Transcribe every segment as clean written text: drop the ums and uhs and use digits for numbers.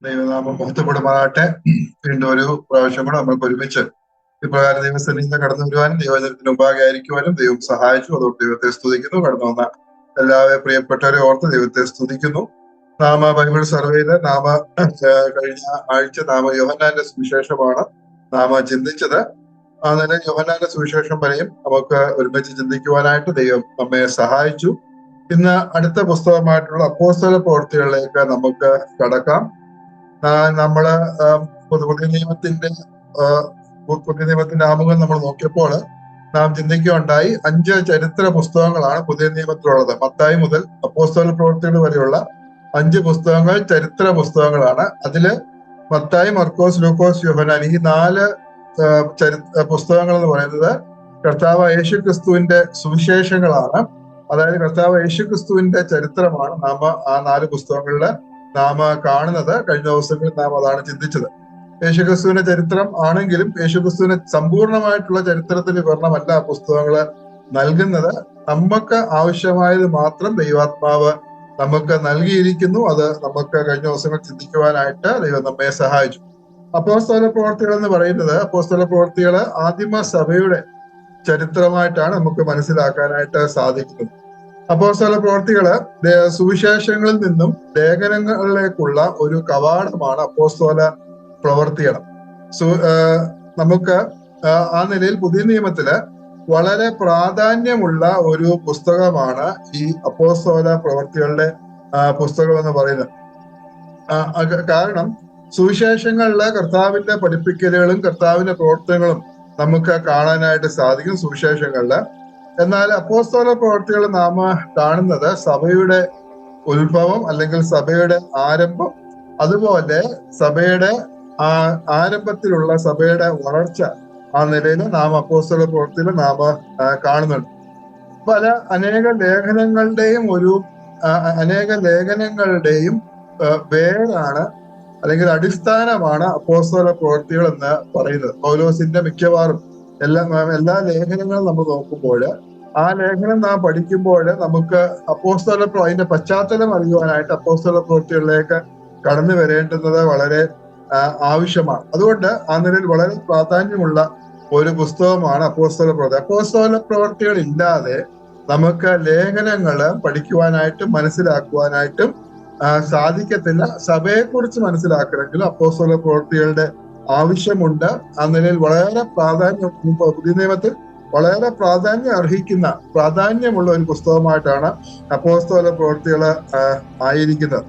ദൈവനാമം മഹത്വപ്പെടുമാറാട്ടെ. വീണ്ടും ഒരു പ്രാവശ്യം കൂടെ നമ്മൾക്ക് ഒരുമിച്ച് ഇപ്രകാരം ദൈവസന്നിധിയിൽ കടന്നു വരുവാനും ദൈവജനത്തിന് മുമ്പാകെ ആയിരിക്കുവാനും ദൈവം സഹായിച്ചു. അതുകൊണ്ട് ദൈവത്തെ സ്തുതിക്കുന്നു. കടന്നു വന്ന എല്ലാവരും പ്രിയപ്പെട്ടവരെ ഓർത്ത് ദൈവത്തെ സ്തുതിക്കുന്നു. ബൈബിൾ സർവേയില് കഴിഞ്ഞ ആഴ്ച യോഹന്നാന്റെ സുവിശേഷമാണ് ചിന്തിച്ചത്. ആ നില യോഹന്നാന്റെ സുവിശേഷം വരെയും നമുക്ക് ഒരുമിച്ച് ചിന്തിക്കുവാനായിട്ട് ദൈവം നമ്മെ സഹായിച്ചു. ഇന്ന് അടുത്ത പുസ്തകമായിട്ടുള്ള അപ്പോസ്തല പ്രവൃത്തികളിലേക്ക് നമുക്ക് കടക്കാം. നമ്മള് പുതിയ നിയമത്തിന്റെ ആമുഖം നമ്മൾ നോക്കിയപ്പോൾ നാം ചിന്തിക്കുകയുണ്ടായി 5 ചരിത്ര പുസ്തകങ്ങളാണ് പുതിയ നിയമത്തിലുള്ളത്. മത്തായി മുതൽ അപ്പോസ്തല പ്രവൃത്തികൾ വരെയുള്ള 5 പുസ്തകങ്ങൾ ചരിത്ര പുസ്തകങ്ങളാണ്. അതില് മത്തായി, മർക്കോസ്, ലൂക്കോസ്, യോഹന്നാൻ ഈ 4 പുസ്തകങ്ങൾ എന്ന് പറയുന്നത് കർത്താവ് യേശു ക്രിസ്തുവിന്റെ സുവിശേഷങ്ങളാണ്. അതായത് കർത്താവ് യേശു ക്രിസ്തുവിന്റെ ചരിത്രമാണ് ആ 4 പുസ്തകങ്ങളില് കാണുന്നത്. കഴിഞ്ഞ ദിവസങ്ങളിൽ അതാണ് ചിന്തിച്ചത്. യേശുക്രിസ്തുവിന്റെ ചരിത്രം ആണെങ്കിലും യേശുക്രിസ്തുവിന്റെ സമ്പൂർണമായിട്ടുള്ള ചരിത്രത്തിന് വിവരണമല്ല പുസ്തകങ്ങള് നൽകുന്നത്. നമുക്ക് ആവശ്യമായത് മാത്രം ദൈവാത്മാവ് നമുക്ക് നൽകിയിരിക്കുന്നു. അത് നമുക്ക് കഴിഞ്ഞ ദിവസങ്ങൾ ചിന്തിക്കുവാനായിട്ട് ദൈവം നമ്മെ സഹായിച്ചു. അപ്പോസ്തല പ്രവർത്തികൾ എന്ന് പറയുന്നത് അപ്പോസ്തല പ്രവർത്തികള് ആദിമ സഭയുടെ ചരിത്രമായിട്ടാണ് നമുക്ക് മനസ്സിലാക്കാനായിട്ട് സാധിക്കുന്നത്. അപ്പോസ്തല പ്രവർത്തികള് സുവിശേഷങ്ങളിൽ നിന്നും ലേഖനങ്ങളിലേക്കുള്ള ഒരു കവാടമാണ് അപ്പോസ്തല പ്രവർത്തികൾ. നമുക്ക് ആ നിലയിൽ പുതിയ നിയമത്തില് വളരെ പ്രാധാന്യമുള്ള ഒരു പുസ്തകമാണ് ഈ അപ്പോസ്തല പ്രവർത്തികളുടെ പുസ്തകം എന്ന് പറയുന്നത്. കാരണം സുവിശേഷങ്ങളിലെ കർത്താവിന്റെ പഠിപ്പിക്കലുകളും കർത്താവിന്റെ പ്രവർത്തനങ്ങളും നമുക്ക് കാണാനായിട്ട് സാധിക്കും സുവിശേഷങ്ങളില്. എന്നാൽ അപ്പോസ്തല പ്രവർത്തികൾ നാം കാണുന്നത് സഭയുടെ ഉത്ഭവം അല്ലെങ്കിൽ സഭയുടെ ആരംഭം, അതുപോലെ സഭയുടെ ആരംഭത്തിലുള്ള സഭയുടെ വളർച്ച ആ നിലയിൽ അപ്പോസ്തല പ്രവർത്തികൾ കാണുന്നുണ്ട്. അനേക ലേഖനങ്ങളുടെയും വേരാണ് അല്ലെങ്കിൽ അടിസ്ഥാനമാണ് അപ്പോസ്തല പ്രവർത്തികൾ എന്ന് പറയുന്നത്. പൗലോസിന്റെ മിക്കവാറും എല്ലാ ലേഖനങ്ങളും നമ്മൾ നോക്കുമ്പോൾ ആ ലേഖനം നാം പഠിക്കുമ്പോൾ നമുക്ക് അതിന്റെ പശ്ചാത്തലം അറിയുവാനായിട്ട് അപ്പോസ്തല പ്രവൃത്തികളിലേക്ക് കടന്നു വരേണ്ടുന്നത് വളരെ ആവശ്യമാണ്. അതുകൊണ്ട് ആ നിലയിൽ വളരെ പ്രാധാന്യമുള്ള ഒരു പുസ്തകമാണ് അപ്പോസ്തല പ്രവൃത്തി. അപ്പോസ്തല പ്രവൃത്തികൾ ഇല്ലാതെ നമുക്ക് ലേഖനങ്ങള് പഠിക്കുവാനായിട്ടും മനസ്സിലാക്കുവാനായിട്ടും സാധിക്കത്തില്ല. സഭയെക്കുറിച്ച് മനസ്സിലാക്കണമെങ്കിൽ അപ്പോസ്തല പ്രവൃത്തികളുടെ ആവശ്യമുണ്ട്. ആ നിലയിൽ വളരെ പുതിയ നിയമത്തിൽ വളരെ പ്രാധാന്യമുള്ള ഒരു പുസ്തകമായിട്ടാണ് അപ്പോസ്തല പ്രവൃത്തികൾ ആയിരിക്കുന്നത്.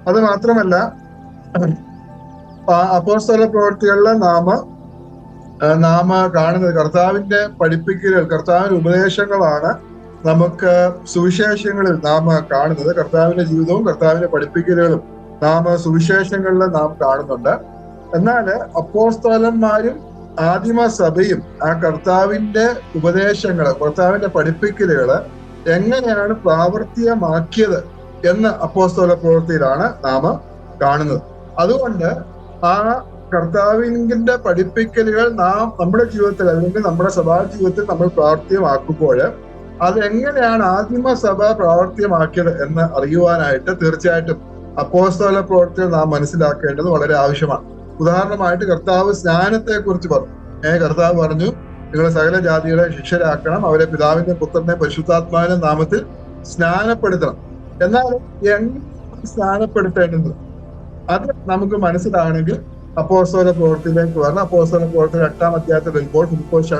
അത് മാത്രമല്ല, അപ്പോസ്തല പ്രവൃത്തികളിൽ നാം കാണുന്നത് കർത്താവിന്റെ പഠിപ്പിക്കലുകൾ, കർത്താവിന്റെ ഉപദേശങ്ങളാണ് നമുക്ക് സുവിശേഷങ്ങളിൽ നാം കാണുന്നത്. കർത്താവിന്റെ ജീവിതവും കർത്താവിന്റെ പഠിപ്പിക്കലുകളും സുവിശേഷങ്ങളിൽ നാം കാണുന്നുണ്ട്. എന്നാൽ അപ്പോസ്തലന്മാരും ആദിമ സഭയും ആ കർത്താവിന്റെ ഉപദേശങ്ങള്, കർത്താവിന്റെ പഠിപ്പിക്കലുകള് എങ്ങനെയാണ് പ്രാവർത്തികമാക്കിയത് എന്ന് അപ്പോസ്തല പ്രവൃത്തിയിലാണ് നാം കാണുന്നത്. അതുകൊണ്ട് ആ കർത്താവിന്റെ പഠിപ്പിക്കലുകൾ നമ്മുടെ ജീവിതത്തിൽ അല്ലെങ്കിൽ നമ്മുടെ സഭാ ജീവിതത്തിൽ നമ്മൾ പ്രാവർത്തികമാക്കുമ്പോൾ അതെങ്ങനെയാണ് ആദിമ സഭ പ്രാവർത്തികമാക്കിയത് എന്ന് അറിയുവാനായിട്ട് തീർച്ചയായിട്ടും അപ്പോസ്തല പ്രവൃത്തികൾ നാം മനസ്സിലാക്കേണ്ടത് വളരെ ആവശ്യമാണ്. ഉദാഹരണമായിട്ട് കർത്താവ് സ്നാനത്തെ കുറിച്ച് പറഞ്ഞു. കർത്താവ് പറഞ്ഞു, നിങ്ങൾ സകല ജാതികളെ ശിഷ്യരാക്കണം, അവരെ പിതാവിന്റെ പുത്രനെ പരിശുദ്ധാത്മാവിന്റെ നാമത്തിൽ സ്നാനപ്പെടുത്തണം. എന്നാൽ എങ്ങനെ സ്നാനപ്പെടുത്തേണ്ടത് അത് നമുക്ക് മനസ്സിലാണെങ്കിൽ അപ്പോസ്തല പ്രവൃത്തിയിലേക്ക് വരണം. അപ്പോസ്തല പ്രവൃത്തി 8-ാം അധ്യായത്തിൽ വരുമ്പോൾ ഫിലിപ്പോസ്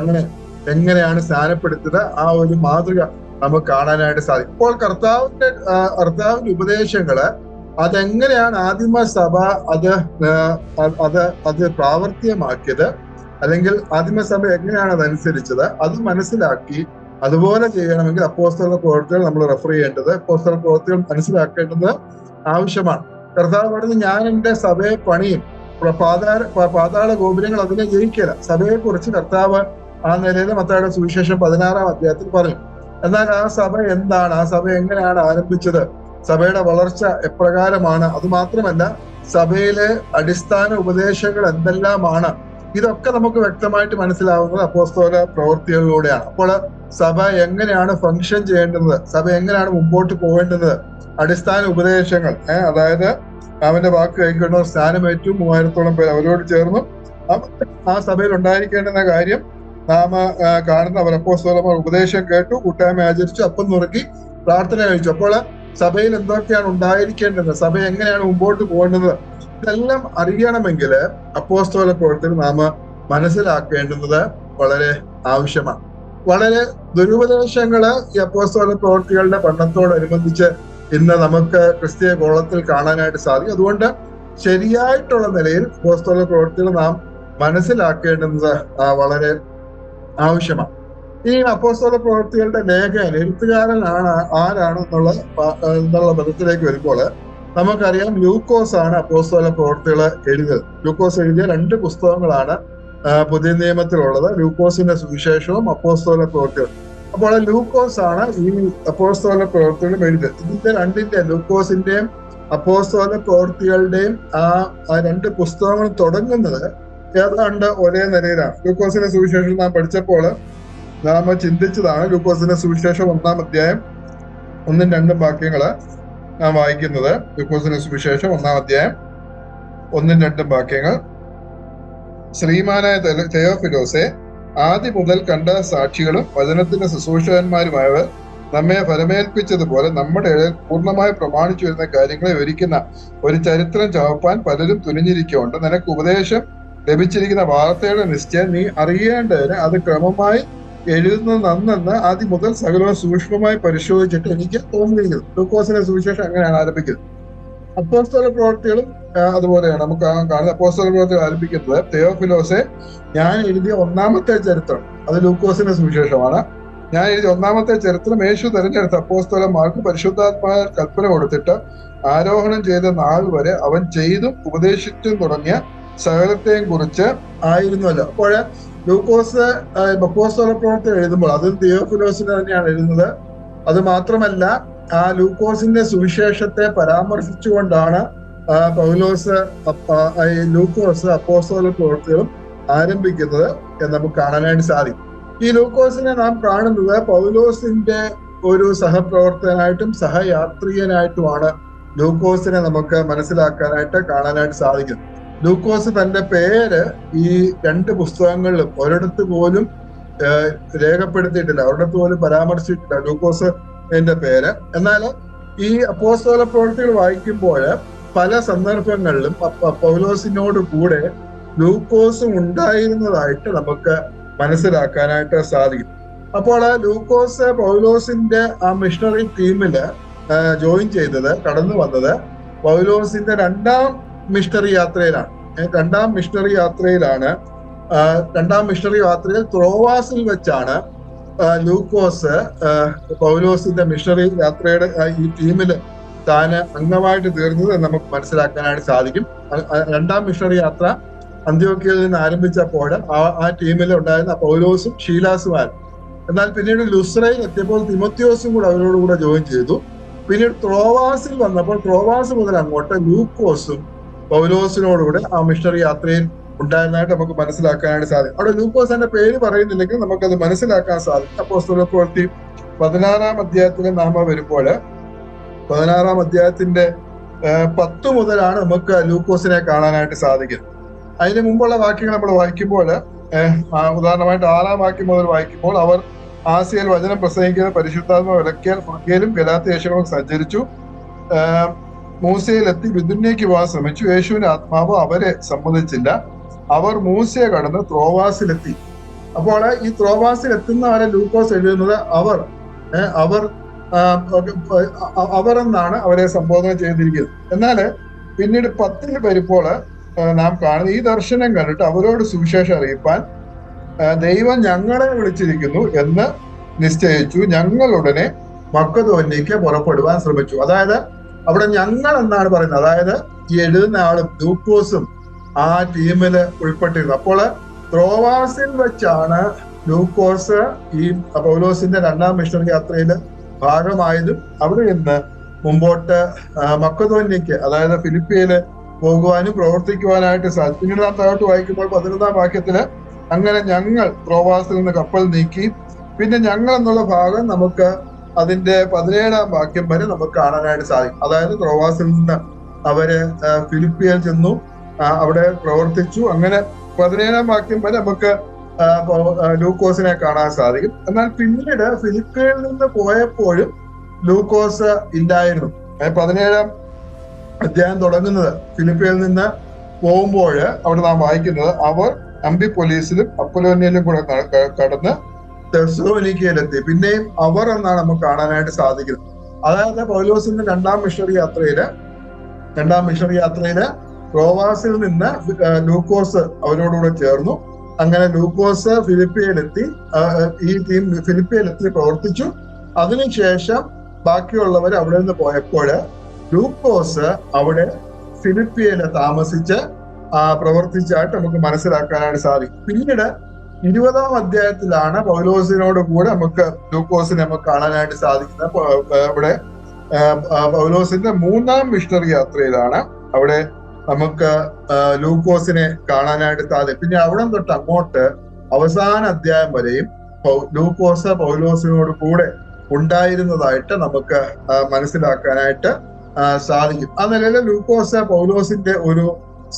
എങ്ങനെയാണ് സ്നാനപ്പെടുത്തിയത് ആ ഒരു മാതൃക നമുക്ക് കാണാനായിട്ട് സാധിക്കും. ഇപ്പോൾ കർത്താവിന്റെ ഉപദേശങ്ങള് അതെങ്ങനെയാണ് ആദിമ സഭ അത് പ്രാവർത്തികമാക്കിയത്, അല്ലെങ്കിൽ ആദിമസഭ എങ്ങനെയാണ് അതനുസരിച്ചത്, അത് മനസ്സിലാക്കി അതുപോലെ ചെയ്യണമെങ്കിൽ അപ്പോസ്തല പ്രവൃത്തികൾ നമ്മൾ റെഫർ ചെയ്യേണ്ടത്, അപ്പോസ്തല പ്രവൃത്തികൾ മനസ്സിലാക്കേണ്ടത് ആവശ്യമാണ്. കർത്താവ് പറഞ്ഞു, ഞാൻ എന്റെ സഭയെ പണിയും, പാതാള ഗോപുരങ്ങൾ അതിനെ ജയിക്കില്ല. സഭയെ കുറിച്ച് കർത്താവ് ആ നിലയിൽ മത്തായിയുടെ സുവിശേഷം 16-ാം അധ്യായത്തിൽ പറയും. എന്നാൽ ആ സഭ എന്താണ്, ആ സഭ എങ്ങനെയാണ് ആരംഭിച്ചത്, സഭയുടെ വളർച്ച എപ്രകാരമാണ്, അതുമാത്രമല്ല സഭയിലെ അടിസ്ഥാന ഉപദേശങ്ങൾ എന്തെല്ലാമാണ്, ഇതൊക്കെ നമുക്ക് വ്യക്തമായിട്ട് മനസ്സിലാവുന്നത് അപ്പോസ്തല പ്രവൃത്തികളിലൂടെയാണ്. അപ്പോൾ സഭ എങ്ങനെയാണ് ഫങ്ഷൻ ചെയ്യേണ്ടത്, സഭ എങ്ങനെയാണ് മുമ്പോട്ട് പോകേണ്ടത്, അടിസ്ഥാന ഉപദേശങ്ങൾ, അതായത് അവന്റെ വാക്ക് കൈക്കൊണ്ടു സ്നാനമേറ്റു 3000-ഓളം പേർ അവരോട് ചേർന്നു. ആ സഭയിൽ ഉണ്ടായിരിക്കേണ്ടുന്ന കാര്യം നാം കാണുന്ന അവർ അപ്പോസ്തലന്മാർ ഉപദേശം കേട്ടു, കൂട്ടായ്മ ആചരിച്ചു, അപ്പം നുറുക്കി പ്രാർത്ഥന കഴിച്ചു. അപ്പോൾ സഭയിൽ എന്തൊക്കെയാണ് ഉണ്ടായിരിക്കേണ്ടത്, സഭ എങ്ങനെയാണ് മുമ്പോട്ട് പോകേണ്ടത്, ഇതെല്ലാം അറിയണമെങ്കിൽ അപ്പോസ്തല പ്രവർത്തനം നാം മനസ്സിലാക്കേണ്ടുന്നത് വളരെ ആവശ്യമാണ്. വളരെ ദുരുപദേശങ്ങള് ഈ അപ്പോസ്തല പ്രവൃത്തികളുടെ പഠനത്തോടനുബന്ധിച്ച് ഇന്ന് നമുക്ക് ക്രിസ്തീയ കോളത്തിൽ കാണാനായിട്ട് സാധിക്കും. അതുകൊണ്ട് ശരിയായിട്ടുള്ള നിലയിൽ അപ്പോസ്തല പ്രവൃത്തികൾ നാം മനസ്സിലാക്കേണ്ടുന്നത് വളരെ ആവശ്യമാണ്. ഈ അപ്പോസ്തല പ്രവൃത്തികളുടെ ലേഖകൻ എഴുത്തുകാരനാണ് ആരാണ് എന്നുള്ള പദത്തിലേക്ക് വരുമ്പോൾ നമുക്കറിയാം ലൂക്കോസ് ആണ് അപ്പോസ്തല പ്രവൃത്തികൾ എഴുതിയത്. ലൂക്കോസ് എഴുതിയ 2 പുസ്തകങ്ങളാണ് പുതിയ നിയമത്തിലുള്ളത്, ലൂക്കോസിന്റെ സുവിശേഷവും അപ്പോസ്തല പ്രവൃത്തികളും. അപ്പോൾ ലൂക്കോസ് ആണ് ഈ അപ്പോസ്തല പ്രവൃത്തികളും എഴുതിയത്. ഇതിന്റെ രണ്ടിന്റെ, ലൂക്കോസിന്റെയും അപ്പോസ്തല പ്രവൃത്തികളുടെയും ആ 2 പുസ്തകങ്ങൾ തുടങ്ങുന്നത് ഏതാണ്ട് ഒരേ നിലയിലാണ്. ലൂക്കോസിന്റെ സുവിശേഷം നാം പഠിച്ചപ്പോൾ നാം ചിന്തിച്ചതാണ്. ലൂക്കോസിന്റെ സുവിശേഷം 1-ാം അധ്യായം 1-2 വാക്യങ്ങള് നാം വായിക്കുന്നത്. ലൂക്കോസിന്റെ സുവിശേഷം 1-ാം അധ്യായം 1-2 വാക്യങ്ങൾ. ശ്രീമാനായ തെയോഫിലോസെ, ആദ്യം മുതൽ കണ്ട സാക്ഷികളും വചനത്തിന്റെ ശുശ്രൂഷകന്മാരുമായവർ നമ്മെ ഫലമേൽപ്പിച്ചതുപോലെ നമ്മുടെ പൂർണ്ണമായി പ്രമാണിച്ചു വരുന്ന കാര്യങ്ങളെ വിവരിക്കുന്ന ഒരു ചരിത്രം ചവപ്പാൻ പലരും തുനിഞ്ഞിരിക്കുകൊണ്ട് നിനക്ക് ഉപദേശം ലഭിച്ചിരിക്കുന്ന വാർത്തയുടെ നിശ്ചയം നീ അറിയേണ്ടതിന് അത് ക്രമമായി എഴുതുന്നത് നന്നെന്ന് ആദ്യം മുതൽ സകലവും സൂക്ഷ്മമായി പരിശോധിച്ചിട്ട് എനിക്ക് തോന്നിയിരിക്കുന്നു. ലൂക്കോസിന്റെ സുവിശേഷം അങ്ങനെയാണ് ആരംഭിക്കുന്നത്. അപ്പോസ്തല പ്രവൃത്തികളും അതുപോലെയാണ്. നമുക്ക് കാണുന്ന അപ്പോസ്തല പ്രവൃത്തികൾ ആരംഭിക്കുന്നത്, തെയോഫിലോസെ, ഞാൻ എഴുതിയ 1-ാമത്തെ ചരിത്രം, അത് ലൂക്കോസിന്റെ സുവിശേഷമാണ്. ഞാൻ എഴുതിയ 1-ാമത്തെ ചരിത്രം യേശു തെരഞ്ഞെടുത്ത അപ്പോസ്തലന്മാർക്ക് പരിശുദ്ധാത്മായ കൽപ്പന കൊടുത്തിട്ട് ആരോഹണം ചെയ്ത നാൾ വരെ അവൻ ചെയ്തും ഉപദേശിച്ചും തുടങ്ങിയ സകലത്തെയും കുറിച്ച് ആയിരുന്നല്ലോ. അപ്പോൾ ലൂക്കോസ് അപ്പോസ്തല പ്രവൃത്തി എഴുതുമ്പോൾ അത് തിയോഫിലോസിന് തന്നെയാണ് എഴുതുന്നത്. അത് മാത്രമല്ല, ആ ലൂക്കോസിന്റെ സുവിശേഷത്തെ പരാമർശിച്ചുകൊണ്ടാണ് ലൂക്കോസ് അപ്പോസ്തല പ്രവൃത്തികളും ആരംഭിക്കുന്നത് എന്ന് നമുക്ക് കാണാനായിട്ട് സാധിക്കും. ഈ ലൂക്കോസിനെ നാം കാണുന്നത് പൗലോസിന്റെ ഒരു സഹപ്രവർത്തകനായിട്ടും സഹയാത്രികനായിട്ടുമാണ് ലൂക്കോസിനെ നമുക്ക് മനസ്സിലാക്കാനായിട്ട് കാണാനായിട്ട് സാധിക്കും. ലൂക്കോസ് തന്റെ പേര് ഈ 2 പുസ്തകങ്ങളിലും ഒരിടത്ത് പോലും രേഖപ്പെടുത്തിയിട്ടില്ല, ഒരിടത്ത് പോലും പരാമർശിച്ചിട്ടില്ല ലൂക്കോസ് എന്റെ പേര്. എന്നാൽ ഈ അപ്പോസ്തല പ്രവൃത്തികൾ വായിക്കുമ്പോൾ പല സന്ദർഭങ്ങളിലും പൗലോസിനോട് കൂടെ ലൂക്കോസും ഉണ്ടായിരുന്നതായിട്ട് നമുക്ക് മനസ്സിലാക്കാനായിട്ട് സാധിക്കും. അപ്പോൾ ലൂക്കോസ് പൗലോസിന്റെ ആ മിഷണറി ടീമില് ജോയിൻ ചെയ്തത്, കടന്നു വന്നത് പൗലോസിന്റെ 2-ാം മിഷണറി യാത്രയിലാണ്. 2-ാം മിഷണറി യാത്രയിൽ ത്രോവാസിൽ വെച്ചാണ് ലൂക്കോസ് പൗലോസിന്റെ മിഷണറി യാത്രയുടെ ഈ ടീമില് താന് അംഗമായിട്ട് തീർന്നത് എന്ന് നമുക്ക് മനസ്സിലാക്കാനായിട്ട് സാധിക്കും. 2-ാം മിഷണറി യാത്ര അന്ത്യോക്യയിൽ നിന്ന് ആരംഭിച്ചപ്പോൾ ആ ടീമിൽ ഉണ്ടായിരുന്ന പൗലോസും ശീലാസുമാരും. എന്നാൽ പിന്നീട് ലുസ്രയിൽ എത്തിയപ്പോൾ തിമോത്തിയോസും കൂടെ അവരോടുകൂടെ ജോയിൻ ചെയ്തു. പിന്നീട് ത്രോവാസിൽ വന്നപ്പോൾ ത്രോവാസ് മുതൽ അങ്ങോട്ട് ലൂക്കോസും പൗലോസിനോടുകൂടെ ആ മിഷണറി യാത്രയിൽ ഉണ്ടായിരുന്നതായിട്ട് നമുക്ക് മനസ്സിലാക്കാനായിട്ട് സാധിക്കും. അവിടെ ലൂക്കോസ് എന്റെ പേര് പറയുന്നില്ലെങ്കിൽ നമുക്കത് മനസ്സിലാക്കാൻ സാധിക്കും. അപ്പോസ്തല പ്രവൃത്തി 16-ാം അധ്യായത്തിൽ നാം വരുമ്പോൾ 16-ാം അധ്യായത്തിന്റെ 10 മുതലാണ് നമുക്ക് ലൂക്കോസിനെ കാണാനായിട്ട് സാധിക്കുന്നത്. അതിന് മുമ്പുള്ള വാക്യങ്ങൾ നമ്മൾ വായിക്കുമ്പോൾ, ഉദാഹരണമായിട്ട് 6-ാം വാക്യം മുതൽ വായിക്കുമ്പോൾ, അവർ ആസിയയിൽ വചനം പ്രസംഗിക്കുന്ന പരിശുദ്ധാത്മ വിലക്കിയാൽ ഫ്രിഗ്യയിലും ഗലാത്യ ദേശങ്ങളും സഞ്ചരിച്ചു. മൂസയിലെത്തി ബിഥുന്യയ്ക്ക് പോകാൻ ശ്രമിച്ചു. യേശുവിന്റെ ആത്മാവ് അവരെ സമ്മതിച്ചില്ല. അവർ മൂസയെ കടന്ന് ത്രോവാസിലെത്തി. അപ്പോൾ ഈ ത്രോവാസിൽ എത്തുന്നവരെ ലൂക്കോസ് എഴുതുന്നത് അവർ എന്നാണ് അവരെ സംബോധന ചെയ്തിരിക്കുന്നത്. എന്നാൽ പിന്നീട് 10-ൽ വരുമ്പോൾ നാം കാണുന്ന ഈ ദർശനം കണ്ടിട്ട് അവരോട് സുവിശേഷം അറിയിപ്പാൻ ദൈവം ഞങ്ങളെ വിളിച്ചിരിക്കുന്നു എന്ന് നിശ്ചയിച്ചു. ഞങ്ങൾ ഉടനെ മക്കദോന്യയ്ക്ക് പുറപ്പെടുവാൻ ശ്രമിച്ചു. അതായത് അവിടെ ഞങ്ങൾ എന്നാണ് പറയുന്നത്. അതായത് ഈ എഴുതുന്ന ആളും ലൂക്കോസും ആ ടീമില് ഉൾപ്പെട്ടിരുന്നു. അപ്പോൾ ത്രോവാസിൽ വെച്ചാണ് ലൂക്കോസ് ഈ പൗലോസിന്റെ 2-ാം മിഷണറി യാത്രയില് ഭാഗമായതും അവിടെ നിന്ന് മുമ്പോട്ട് മക്കദോന്യയ്ക്ക്, അതായത് ഫിലിപ്പിയയില് പോകുവാനും പ്രവർത്തിക്കുവാനായിട്ട് സാധിക്കും. പിന്നീട് നാം താഴോട്ട് വായിക്കുമ്പോൾ 11-ാം വാക്യത്തില് അങ്ങനെ ഞങ്ങൾ ത്രോവാസിൽ നിന്ന് കപ്പൽ നീക്കി. പിന്നെ ഞങ്ങൾ എന്നുള്ള ഭാഗം നമുക്ക് അതിന്റെ 17-ാം വാക്യം വരെ നമുക്ക് കാണാനായിട്ട് സാധിക്കും. അതായത് ത്രോവാസിൽ നിന്ന് അവര് ഫിലിപ്പിയിൽ ചെന്നു, അവിടെ പ്രവർത്തിച്ചു. അങ്ങനെ 17-ാം വാക്യം വരെ നമുക്ക് ലൂക്കോസിനെ കാണാൻ സാധിക്കും. എന്നാൽ പിന്നീട് ഫിലിപ്പിയിൽ നിന്ന് പോയപ്പോഴും ലൂക്കോസ് ഇല്ലായിരുന്നു. 17-ാം അധ്യായം തുടങ്ങുന്നത് ഫിലിപ്പിയിൽ നിന്ന് പോകുമ്പോൾ അവിടെ നാം വായിക്കുന്നത്, അവർ അംബിപൊലീസിലും അപ്പൊലോനിയയിലും കൂടെ കടന്ന് തെസ്സലോനിക്കയിലെത്തി. പിന്നെയും അവർ എന്നാണ് നമുക്ക് കാണാനായിട്ട് സാധിക്കുന്നത്. അതായത് പൗലോസിന്റെ രണ്ടാം മിഷണറി യാത്രയില് റോവാസിൽ നിന്ന് ലൂക്കോസ് അവരോടുകൂടെ ചേർന്നു. അങ്ങനെ ലൂക്കോസ് ഫിലിപ്പിയിലെത്തി, ഈ ടീം ഫിലിപ്പിയിലെത്തി പ്രവർത്തിച്ചു. അതിനുശേഷം ബാക്കിയുള്ളവർ അവിടെ നിന്ന് പോയപ്പോൾ ലൂക്കോസ് അവിടെ ഫിലിപ്പിയില് താമസിച്ച് പ്രവർത്തിച്ചായിട്ട് നമുക്ക് മനസ്സിലാക്കാനായിട്ട് സാധിക്കും. പിന്നീട് 20-ാം അധ്യായത്തിലാണ് പൗലോസിനോട് കൂടെ ലൂക്കോസിനെ നമുക്ക് കാണാനായിട്ട് സാധിക്കുന്നത്. അവിടെ പൗലോസിന്റെ 3-ാം മിഷണറി യാത്രയിലാണ് അവിടെ നമുക്ക് ലൂക്കോസിനെ കാണാനായിട്ട് സാധിക്കും. പിന്നെ അവിടെ തൊട്ട് അങ്ങോട്ട് അവസാന അധ്യായം വരെയും ലൂക്കോസ് പൗലോസിനോട് കൂടെ ഉണ്ടായിരുന്നതായിട്ട് നമുക്ക് മനസ്സിലാക്കാനായിട്ട് സാധിക്കും. ആ നിലയിൽ ലൂക്കോസ് പൗലോസിന്റെ ഒരു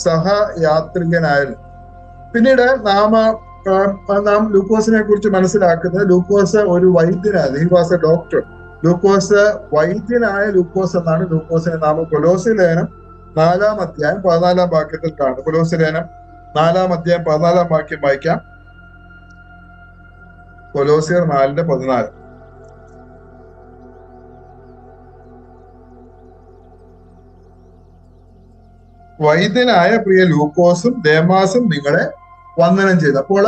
സഹയാത്രികനായിരുന്നു. പിന്നീട് നാം ലൂക്കോസിനെ കുറിച്ച് മനസ്സിലാക്കുന്നത്, ലൂക്കോസ് ഒരു വൈദ്യനായിരുന്നു. He was a doctor. Lukose വൈദ്യനായ ലൂക്കോസ് എന്നാണ് ലൂക്കോസിനെ നാം കൊലോസ്യ ലേഖനം 4-ാം അധ്യായം 14-ാം വാക്യത്തിൽ കാണുന്നത്. കൊലോസ്യ ലേഖനം 4-ാം അധ്യായം 14-ാം വാക്യം വായിക്കാം. കൊലോസ്യർ 4:14. വൈദ്യനായ പ്രിയ ലൂക്കോസും ദേമാസും നിങ്ങളെ വന്ദനം ചെയ്തു. അപ്പോൾ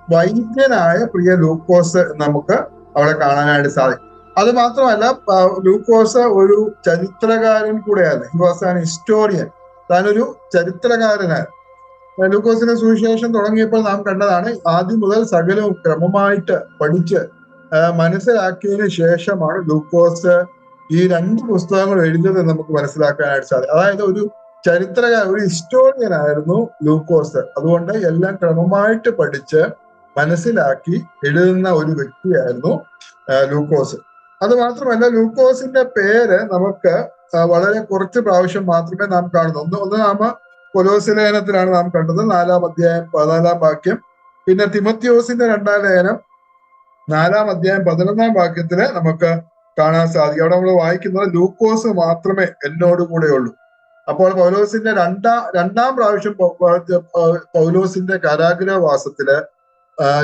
വൈദ്യനായ പ്രിയ ലൂക്കോസ് നമുക്ക് അവിടെ കാണാനായിട്ട് സാധിക്കും. അത് മാത്രമല്ല, ലൂക്കോസ് ഒരു ചരിത്രകാരൻ കൂടെയായിരുന്നു. He was an historian. താനൊരു ചരിത്രകാരനായിരുന്നു. ലൂക്കോസിന്റെ സുവിശേഷം തുടങ്ങിയപ്പോൾ നാം കണ്ടതാണ്, ആദ്യം മുതൽ സകലവും ക്രമമായിട്ട് പഠിച്ച് മനസ്സിലാക്കിയതിനു ശേഷമാണ് ലൂക്കോസ് ഈ 2 പുസ്തകങ്ങൾ എഴുതിയത് നമുക്ക് മനസ്സിലാക്കാനായിട്ട് സാധിക്കും. അതായത് ഒരു ചരിത്രകാരൻ, ഒരു ഹിസ്റ്റോറിയൻ ആയിരുന്നു ലൂക്കോസ്. അതുകൊണ്ട് എല്ലാം ക്രമമായിട്ട് പഠിച്ച് മനസ്സിലാക്കി എഴുതുന്ന ഒരു വ്യക്തിയായിരുന്നു ലൂക്കോസ്. അത് മാത്രമല്ല, ലൂക്കോസിന്റെ പേര് നമുക്ക് വളരെ കുറച്ച് പ്രാവശ്യം മാത്രമേ നാം കാണുന്നു. ഒന്ന് നാം കൊലോസ്യ ലേഖനത്തിലാണ് നാം കണ്ടത്, 4-ാം അധ്യായം 14-ാം വാക്യം. പിന്നെ തിമോത്തിയോസിന്റെ 2-ാം ലേഖനം 4-ാം അധ്യായം 11-ാം വാക്യത്തില് നമുക്ക് കാണാൻ സാധിക്കും. അവിടെ നമ്മൾ വായിക്കുന്നത്, ലൂക്കോസ് മാത്രമേ എന്നോട് കൂടെ ഉള്ളൂ. അപ്പോൾ പൗലോസിന്റെ രണ്ടാം പ്രാവശ്യം പൗലോസിന്റെ കാരാഗ്രഹവാസത്തില്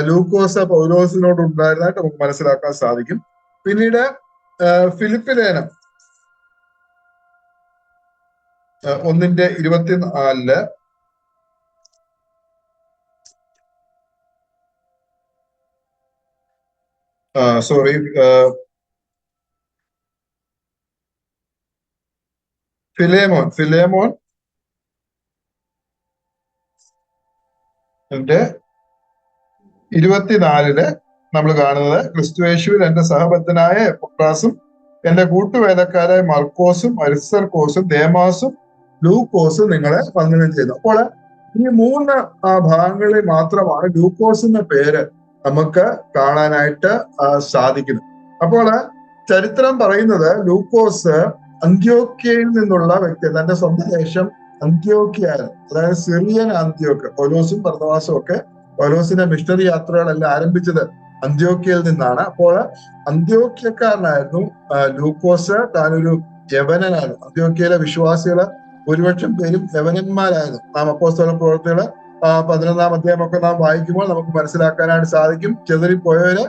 ലൂക്കോസ് പൗലോസിനോട് ഉണ്ടായിരുന്നതായിട്ട് നമുക്ക് മനസ്സിലാക്കാൻ സാധിക്കും. പിന്നീട് ഫിലിപ്പ് ലേഖനം 1:24 ഫിലേമോൻ 24 നമ്മൾ കാണുന്നത്, ക്രിസ്തുയേശുവിൽ എന്റെ സഹബദ്ധനായ എപ്പഫ്രാസും എന്റെ കൂട്ടുവേലക്കാരായ മർക്കോസും അരിസ്തർക്കോസും ദേമാസും ലൂക്കോസും നിങ്ങളെ വന്ദനം ചെയ്യുന്നു. അപ്പോൾ ഈ 3 ഭാഗങ്ങളിൽ മാത്രമാണ് ലൂക്കോസിന്റെ പേര് നമുക്ക് കാണാനായിട്ട് സാധിക്കുന്നത്. അപ്പോൾ ചരിത്രം പറയുന്നത്, ലൂക്കോസ് അന്ത്യോക്യയിൽ നിന്നുള്ള വ്യക്തി, തന്റെ സ്വന്തം ദേശം അന്ത്യോക്യായിരുന്നു. അതായത് സിറിയൻ അന്ത്യോക്യ. പൗലോസും ബർന്നബാസും ഒക്കെ പൗലോസിന്റെ മിഷണറി യാത്രകളെല്ലാം ആരംഭിച്ചത് അന്ത്യോക്യയിൽ നിന്നാണ്. അപ്പോൾ അന്ത്യോക്യക്കാരനായിരുന്നു ലൂക്കോസ്. താനൊരു യവനനായിരുന്നു. അന്ത്യോക്യയിലെ വിശ്വാസികള് ഭൂരിപക്ഷം പേരും യവനന്മാരായിരുന്നു. നാം അപ്പോസ്തല പ്രവൃത്തികള് 11-ാം അധ്യായം ഒക്കെ നാം വായിക്കുമ്പോൾ നമുക്ക് മനസ്സിലാക്കാനായിട്ട് സാധിക്കും. ചെതറിപ്പോയവര്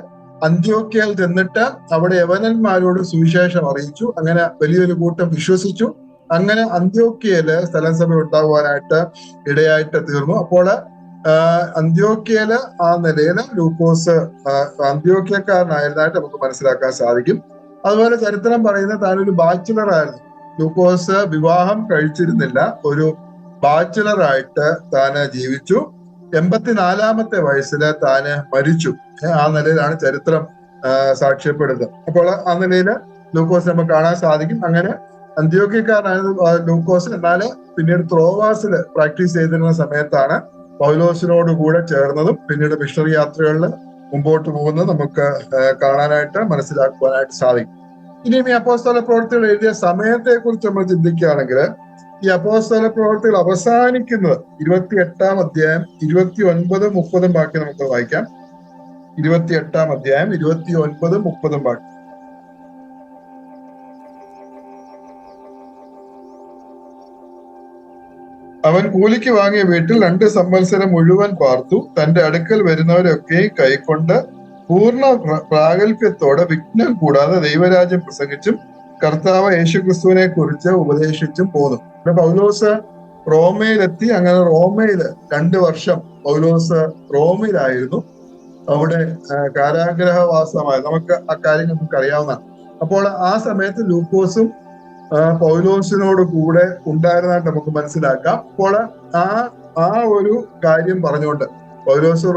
അന്ത്യോക്യയിൽ ചെന്നിട്ട് അവിടെ യവനന്മാരോട് സുവിശേഷം അറിയിച്ചു. അങ്ങനെ വലിയൊരു കൂട്ടം വിശ്വസിച്ചു. അങ്ങനെ അന്ത്യോക്യയില് സ്ഥലം സഭ ഉണ്ടാകുവാനായിട്ട് ഇടയായിട്ട് തീർന്നു. അപ്പോൾ അന്ത്യോക്യയില് ആ നിലയില് ലൂക്കോസ് അന്ത്യോക്യക്കാരനായിരുന്നതായിട്ട് നമുക്ക് മനസ്സിലാക്കാൻ സാധിക്കും. അതുപോലെ ചരിത്രം പറയുന്നത്, താനൊരു ബാച്ചിലർ ആയിരുന്നു. ലൂക്കോസ് വിവാഹം കഴിച്ചിരുന്നില്ല. ഒരു ബാച്ചിലറായിട്ട് താന് ജീവിച്ചു. 84-ാമത്തെ വയസ്സില് താന് മരിച്ചു. ആ നിലയിലാണ് ചരിത്രം സാക്ഷ്യപ്പെടുന്നത്. അപ്പോൾ ആ നിലയില് ലൂക്കോസ് നമുക്ക് കാണാൻ സാധിക്കും. അങ്ങനെ അന്ത്യോക്യക്കാരനായിരുന്നു ലൂക്കോസ്. എന്നാല് പിന്നീട് ത്രോവാസില് പ്രാക്ടീസ് ചെയ്തിരുന്ന സമയത്താണ് പൗലോസിനോട് കൂടെ ചേർന്നതും പിന്നീട് മിഷണറി യാത്രകളിൽ മുമ്പോട്ട് പോകുന്നത് നമുക്ക് കാണാനായിട്ട് മനസ്സിലാക്കുവാനായിട്ട് സാധിക്കും. ഇനിയും ഈ അപ്പോസ്തല പ്രവൃത്തികൾ എഴുതിയ സമയത്തെ കുറിച്ച് നമ്മൾ ചിന്തിക്കുകയാണെങ്കിൽ, ഈ അപ്പോസ്തല പ്രവർത്തികൾ അവസാനിക്കുന്നത് 28-ാം അധ്യായം 29-30 ബാക്കി നമുക്ക് വായിക്കാം. 28-ാം അധ്യായം 29-30 ബാക്കി. അവൻ കൂലിക്ക് വാങ്ങിയ വീട്ടിൽ 2 സംവത്സരം മുഴുവൻ പാർത്തു. തന്റെ അടുക്കൽ വരുന്നവരൊക്കെ കൈക്കൊണ്ട് പൂർണ്ണ പ്രാഗൽഭ്യത്തോടെ വിഘ്നം കൂടാതെ ദൈവരാജ്യം പ്രസംഗിച്ചും കർത്താവ് യേശുക്രിസ്തുവിനെ കുറിച്ച് ഉപദേശിച്ചും പോന്നു. പൗലോസ് റോമയിലെത്തി. അങ്ങനെ റോമയില് 2 വർഷം പൗലോസ് റോമിലായിരുന്നു. അവിടെ കാരാഗ്രഹവാസമായി. നമുക്ക് ആ കാര്യങ്ങൾ നമുക്ക് അറിയാവുന്നതാണ്. അപ്പോൾ ആ സമയത്ത് ലൂക്കോസും പൗലോസിനോട് കൂടെ ഉണ്ടായിരുന്നതായിട്ട് നമുക്ക് മനസ്സിലാക്കാം. അപ്പോൾ ആ ഒരു കാര്യം പറഞ്ഞുകൊണ്ട് പൗലോസ്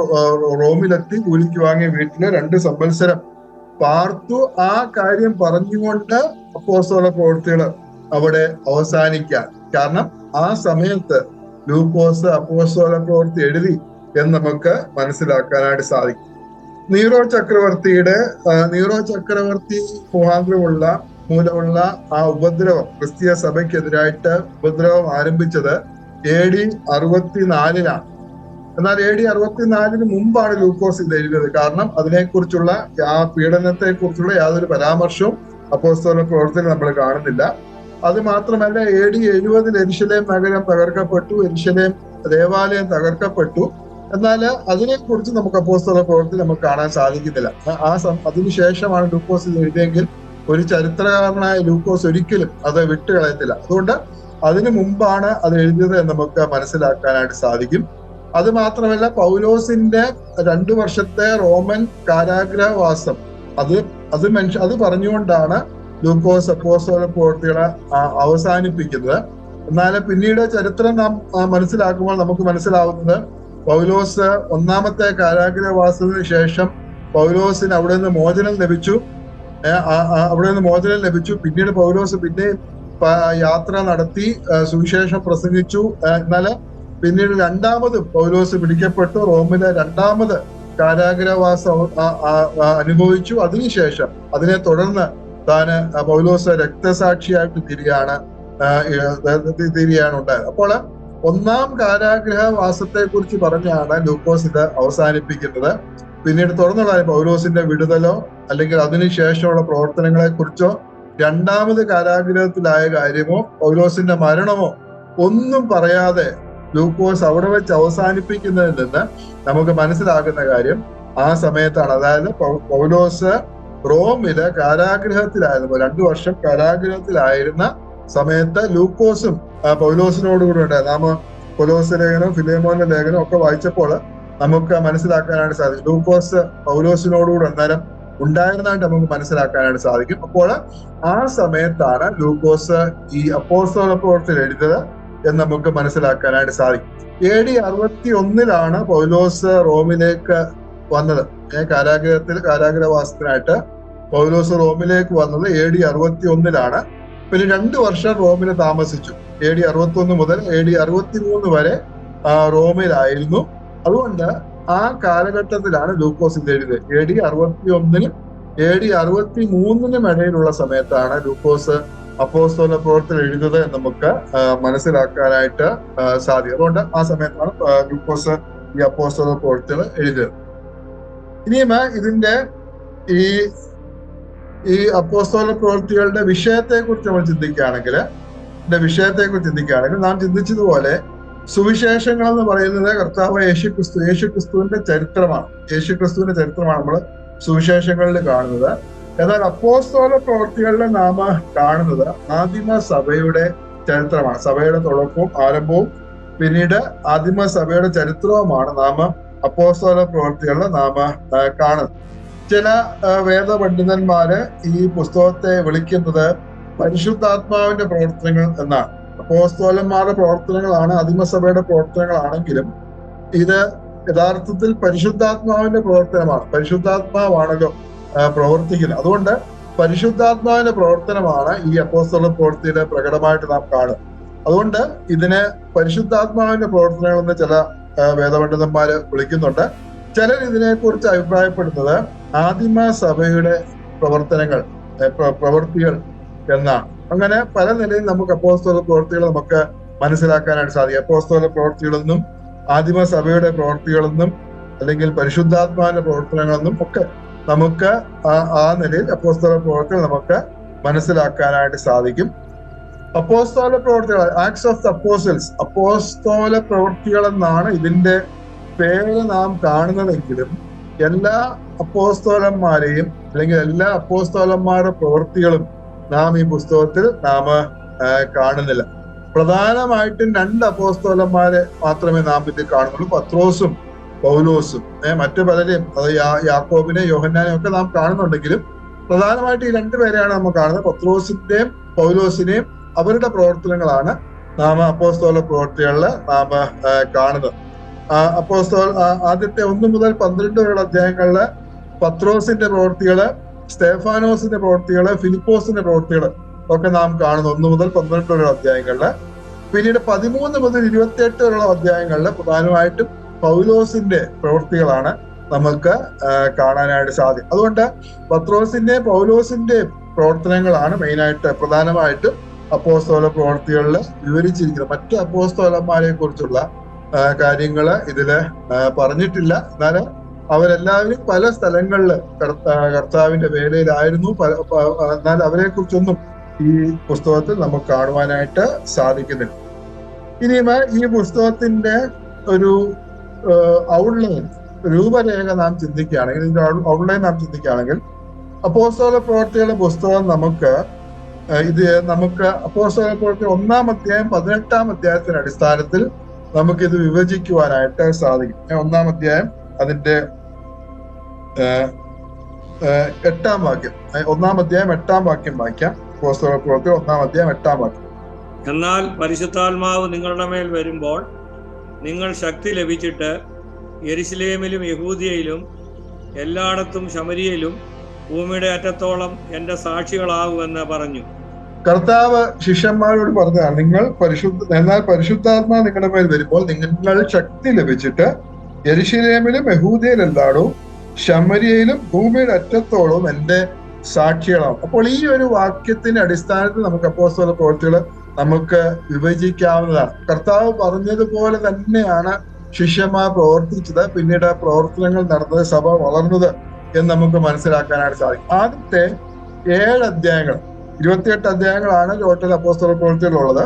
റോമിലെത്തി കൂലിക്ക് വാങ്ങിയ വീട്ടില് 2 സംവത്സരം പാർത്തു. ആ കാര്യം പറഞ്ഞുകൊണ്ട് അപ്പോസ്തല പ്രവൃത്തികൾ അവിടെ അവസാനിക്കാൻ കാരണം ആ സമയത്ത് ലൂക്കോസ് അപ്പോസ്തല പ്രവൃത്തി എഴുതി എന്ന് നമുക്ക് മനസ്സിലാക്കാനായിട്ട് സാധിക്കും. നീറോ ചക്രവർത്തി മൂലമുള്ള ആ ഉപദ്രവം, ക്രിസ്തീയ സഭയ്ക്കെതിരായിട്ട് ഉപദ്രവം ആരംഭിച്ചത് AD 64-ലാണ്. എന്നാൽ AD 64-ന് മുമ്പാണ് ലൂക്കോസ് ഇത് എഴുതിയത്. കാരണം അതിനെക്കുറിച്ചുള്ള ആ പീഡനത്തെ കുറിച്ചുള്ള യാതൊരു പരാമർശവും അപ്പോസ്തല പ്രവർത്തനം നമ്മൾ കാണുന്നില്ല. അത് മാത്രമല്ല AD 70 യെരുശലേം നഗരം തകർക്കപ്പെട്ടു, യെരുശലേം ദേവാലയം തകർക്കപ്പെട്ടു. എന്നാൽ അതിനെക്കുറിച്ച് നമുക്ക് അപ്പോസ്തല പ്രവർത്തനം നമുക്ക് കാണാൻ സാധിക്കുന്നില്ല. അതിനുശേഷമാണ് ലൂക്കോസ് ഇത് എഴുതിയെങ്കിൽ ഒരു ചരിത്രകാരനായ ലൂക്കോസ് ഒരിക്കലും അത് വിട്ടുകളയത്തില്ല. അതുകൊണ്ട് അതിനു മുമ്പാണ് അത് എഴുതിയത് എന്ന് നമുക്ക് മനസ്സിലാക്കാനായിട്ട് സാധിക്കും. അത് മാത്രമല്ല പൗലോസിന്റെ 2 വർഷത്തെ റോമൻ കാരാഗ്രഹവാസം അത് പറഞ്ഞുകൊണ്ടാണ് ലൂക്കോസ് അപ്പോസ്തല പ്രവൃത്തികളെ അവസാനിപ്പിക്കുന്നത്. എന്നാൽ പിന്നീട് ചരിത്രം നാം മനസ്സിലാക്കുമ്പോൾ നമുക്ക് മനസ്സിലാവുന്നത് പൗലോസ് 1ാമത്തെ കാരാഗ്രഹവാസത്തിന് ശേഷം പൗലോസിന് അവിടെ നിന്ന് മോചനം ലഭിച്ചു. പിന്നീട് പൗലോസ് പിന്നെ യാത്ര നടത്തി സുവിശേഷം പ്രസംഗിച്ചു. എന്നാൽ പിന്നീട് 2ാമത് പൗലോസ് പിടിക്കപ്പെട്ടു. റോമിലെ 2ാമത് കാരാഗ്രഹവാസം അനുഭവിച്ചു. അതിനുശേഷം അതിനെ തുടർന്ന് താന് പൗലോസ് രക്തസാക്ഷിയായിട്ട് തിരിയാണ് ഉണ്ടായത്. അപ്പോൾ 1ാം കാരാഗ്രഹവാസത്തെ കുറിച്ച് പറഞ്ഞാണ് ലൂക്കോസ് ഇത് അവസാനിപ്പിക്കുന്നത്. പിന്നീട് തുടർന്നുള്ള പൗലോസിന്റെ വിടുതലോ അല്ലെങ്കിൽ അതിനുശേഷമുള്ള പ്രവർത്തനങ്ങളെ കുറിച്ചോ 2ാമത് കാരാഗ്രഹത്തിലായ കാര്യമോ പൗലോസിന്റെ മരണമോ ഒന്നും പറയാതെ ലൂക്കോസ് അവിടെ വെച്ച് അവസാനിപ്പിക്കുന്നതിൽ നിന്ന് നമുക്ക് മനസ്സിലാക്കുന്ന കാര്യം ആ സമയത്താണ്. അതായത് പൗലോസ് റോമിലെ കാരാഗ്രഹത്തിലായിരുന്നു, 2 വർഷം കാരാഗ്രഹത്തിലായിരുന്ന സമയത്ത് ലൂക്കോസും പൗലോസിനോടുകൂടി ഉണ്ടായിരുന്നു. നാം കൊലോസ് ലേഖനവും ഫിലേമോന്റെ ലേഖനവും ഒക്കെ വായിച്ചപ്പോൾ നമുക്ക് മനസ്സിലാക്കാനായിട്ട് സാധിക്കും. ലൂക്കോസ് പൗലോസിനോടുകൂടി അന്നേരം ഉണ്ടായിരുന്നതായിട്ട് നമുക്ക് മനസ്സിലാക്കാനായിട്ട് സാധിക്കും. അപ്പോൾ ആ സമയത്താണ് ലൂക്കോസ് ഈ അപ്പോസ്തല പ്രവൃത്തികൾ എഴുതിയത് എന്ന് നമുക്ക് മനസ്സിലാക്കാനായിട്ട് സാധിക്കും. AD 61-ലാണ് പൗലോസ് റോമിലേക്ക് വന്നത്. കാരാഗ്രഹവാസത്തിനായിട്ട് പൗലോസ് റോമിലേക്ക് വന്നത് AD 61-ലാണ്. പിന്നെ 2 വർഷം റോമിൽ താമസിച്ചു. AD 61 മുതൽ AD 63 വരെ റോമിലായിരുന്നു. അതുകൊണ്ട് ആ കാലഘട്ടത്തിലാണ് ലൂക്കോസ് ഇത് എഴുതിയത്. AD 61-നും AD 63-നും ഇടയിലുള്ള സമയത്താണ് ലൂക്കോസ് അപ്പോസ്തല പ്രവൃത്തികൾ എഴുതിയത് എന്ന് നമുക്ക് മനസ്സിലാക്കാനായിട്ട് സാധിക്കും. അതുകൊണ്ട് ആ സമയത്താണ് ലൂക്കോസ് ഈ അപ്പോസ്തല പ്രവൃത്തികൾ എഴുതിയത്. ഇനിയും ഇതിന്റെ ഈ അപ്പോസ്തല പ്രവൃത്തികളുടെ വിഷയത്തെ കുറിച്ച് നമ്മൾ ചിന്തിക്കുകയാണെങ്കിൽ നാം ചിന്തിച്ചതുപോലെ സുവിശേഷങ്ങൾ എന്ന് പറയുന്നത് കർത്താവ് യേശുക്രിസ്തുവിന്റെ ചരിത്രമാണ്. യേശുക്രിസ്തുവിന്റെ ചരിത്രമാണ് നമ്മൾ സുവിശേഷങ്ങളിൽ കാണുന്നത്. എന്നാൽ അപ്പോസ്തല പ്രവൃത്തികളിൽ നാം കാണുന്നത് ആദിമ സഭയുടെ ചരിത്രമാണ്. സഭയുടെ തുടക്കവും ആരംഭവും പിന്നീട് ആദിമ സഭയുടെ ചരിത്രവുമാണ് നാം അപ്പോസ്തല പ്രവൃത്തികളിൽ നാം കാണുന്നത്. ചില വേദപണ്ഡിതന്മാര് ഈ പുസ്തകത്തെ വിളിക്കുന്നത് പരിശുദ്ധാത്മാവിന്റെ പ്രവർത്തനങ്ങൾ എന്നാണ്. അപ്പോസ്തലന്മാരുടെ പ്രവർത്തനങ്ങളാണ് ആദിമസഭയുടെ പ്രവർത്തനങ്ങളാണെങ്കിലും ഇത് യഥാർത്ഥത്തിൽ പരിശുദ്ധാത്മാവിന്റെ പ്രവർത്തനമാണ്. പരിശുദ്ധാത്മാവാണല്ലോ പ്രവർത്തിക്കുന്നത്. അതുകൊണ്ട് പരിശുദ്ധാത്മാവിന്റെ പ്രവർത്തനമാണ് ഈ അപ്പോസ്തല പ്രവൃത്തിയുടെ പ്രകടമായിട്ട് നാം കാണും. അതുകൊണ്ട് ഇതിനെ പരിശുദ്ധാത്മാവിന്റെ പ്രവർത്തനങ്ങൾ എന്ന് ചില വേദപണ്ഡിതന്മാര് വിളിക്കുന്നുണ്ട്. ചിലർ ഇതിനെക്കുറിച്ച് അഭിപ്രായപ്പെടുന്നത് ആദിമ സഭയുടെ പ്രവർത്തികൾ എന്നാണ്. അങ്ങനെ പല നിലയിൽ നമുക്ക് അപ്പോസ്തല പ്രവൃത്തികൾ നമുക്ക് മനസ്സിലാക്കാനായിട്ട് സാധിക്കും. അപ്പോസ്തല പ്രവൃത്തികളെന്നും ആദിമ സഭയുടെ പ്രവൃത്തികളെന്നും അല്ലെങ്കിൽ പരിശുദ്ധാത്മാവിന്റെ പ്രവർത്തനങ്ങളെന്നും ഒക്കെ നമുക്ക് ആ നിലയിൽ അപ്പോസ്തല പ്രവൃത്തികൾ നമുക്ക് മനസ്സിലാക്കാനായിട്ട് സാധിക്കും. അപ്പോസ്തല പ്രവൃത്തികൾ, ആക്ട്സ് ഓഫ് ദ അപ്പോസ്റ്റൽസ്, അപ്പോസ്തല പ്രവൃത്തികൾ എന്നാണ് ഇതിന്റെ പേര് നാം കാണുന്നതെങ്കിലും എല്ലാ അപ്പോസ്തലന്മാരെയും അല്ലെങ്കിൽ എല്ലാ അപ്പോസ്തലന്മാരുടെ പ്രവൃത്തികളും നാം ഈ പുസ്തകത്തിൽ നാം കാണുന്നില്ല. പ്രധാനമായിട്ടും 2 അപ്പോസ്തലന്മാരെ മാത്രമേ നാം ഇതിൽ കാണുന്നുള്ളൂ, പത്രോസും പൗലോസും. മറ്റു പലരെയും, അത് യാക്കോബിനെ യോഹന്നാനെയും ഒക്കെ നാം കാണുന്നുണ്ടെങ്കിലും പ്രധാനമായിട്ട് ഈ 2 പേരെയാണ് നമ്മൾ കാണുന്നത്. പത്രോസിന്റെയും പൗലോസിനെയും അവരുടെ പ്രവർത്തനങ്ങളാണ് നാം അപ്പോസ്തല പ്രവൃത്തികളിൽ നാം കാണുന്നത്. ആദ്യത്തെ 1 മുതൽ 12 വരെയുള്ള അധ്യായങ്ങളില് പത്രോസിന്റെ പ്രവൃത്തികള്, സ്തേഫാനോസിന്റെ പ്രവൃത്തികള്, ഫിലിപ്പോസിന്റെ പ്രവൃത്തികള് ഒക്കെ നാം കാണുന്നു 1 മുതൽ 12 വരെയുള്ള അധ്യായങ്ങളില്. പിന്നീട് 13 മുതൽ 28 വരെയുള്ള അധ്യായങ്ങളില് പ്രധാനമായിട്ടും പൗലോസിന്റെ പ്രവൃത്തികളാണ് നമുക്ക് കാണാനായിട്ട് സാധിക്കും. അതുകൊണ്ട് പത്രോസിന്റെയും പൗലോസിന്റെയും പ്രവർത്തനങ്ങളാണ് മെയിനായിട്ട് പ്രധാനമായിട്ടും അപ്പോസ്തല പ്രവൃത്തികളിൽ വിവരിച്ചിരിക്കുന്നത്. മറ്റ് അപ്പോസ്തലന്മാരെ കുറിച്ചുള്ള കാര്യങ്ങള് ഇതില് പറഞ്ഞിട്ടില്ല. എന്നാൽ അവരെല്ലാവരും പല സ്ഥലങ്ങളിൽ കർത്താവിന്റെ വേലയിലായിരുന്നു. എന്നാൽ അവരെ കുറിച്ചൊന്നും ഈ പുസ്തകത്തിൽ നമുക്ക് കാണുവാനായിട്ട് സാധിക്കുന്നില്ല. ഇനിയും ഈ പുസ്തകത്തിന്റെ ഒരു ഔട്ട്ലൈൻ, രൂപരേഖ നാം ചിന്തിക്കുകയാണെങ്കിൽ, ഇതിന്റെ ഔട്ട്ലൈൻ നാം ചിന്തിക്കുകയാണെങ്കിൽ, അപ്പോസ്തല പ്രവൃത്തികളുടെ പുസ്തകം നമുക്ക് അപ്പോസ്തല പ്രവൃത്തി 1-ാം അധ്യായം 18-ാം അധ്യായത്തിന്റെ അടിസ്ഥാനത്തിൽ നമുക്കിത് വിഭജിക്കുവാനായിട്ട് സാധിക്കും. 1-ാം അധ്യായം അതിന്റെ 8-ാം വാക്യം, 1-ാം അധ്യായം 8-ാം വാക്യം വായിക്കാം. അപ്പോസ്തല പ്രവൃത്തി 1-ാം അധ്യായം 8-ാം വാക്യം. എന്നാൽ പരിശുദ്ധാത്മാവ് നിങ്ങളുടെ മേൽ വരുമ്പോൾ നിങ്ങൾ ശക്തി ലഭിച്ചിട്ട് യെരുശലേമിലും യഹൂദിയയിലും എല്ലായിടത്തും ശമരിയയിലും ഭൂമിയുടെ അറ്റത്തോളം എന്റെ സാക്ഷികളാകുമെന്ന് പറഞ്ഞു. കർത്താവ് ശിഷ്യന്മാരോട് പറഞ്ഞതാണ്, എന്നാൽ പരിശുദ്ധാത്മാവ് നിങ്ങളുടെ മേൽ വരുമ്പോൾ നിങ്ങൾ ശക്തി ലഭിച്ചിട്ട് യെരുശലേമിലും യഹൂദിയയിലെല്ലായിടവും ശമരിയയിലും ഭൂമിയുടെ അറ്റത്തോളം എന്റെ സാക്ഷികളാവും. അപ്പോൾ ഈ ഒരു വാക്യത്തിന്റെ അടിസ്ഥാനത്തിൽ നമുക്ക് അപ്പോസ്തല പ്രവൃത്തികൾ നമുക്ക് വിഭജിക്കാവുന്നതാണ്. കർത്താവ് പറഞ്ഞതുപോലെ തന്നെയാണ് ശിഷ്യന്മാർ പ്രവർത്തിച്ചത്, പിന്നീട് പ്രവർത്തനങ്ങൾ നടന്നത്, സഭ വളർന്നത് എന്ന് നമുക്ക് മനസ്സിലാക്കാനായിട്ട് സാധിക്കും. ആദ്യത്തെ 7 അധ്യായങ്ങൾ, 28 അധ്യായങ്ങളാണ് ടോട്ടൽ അപ്പോസ്തല പ്രവൃത്തികളുള്ളത്.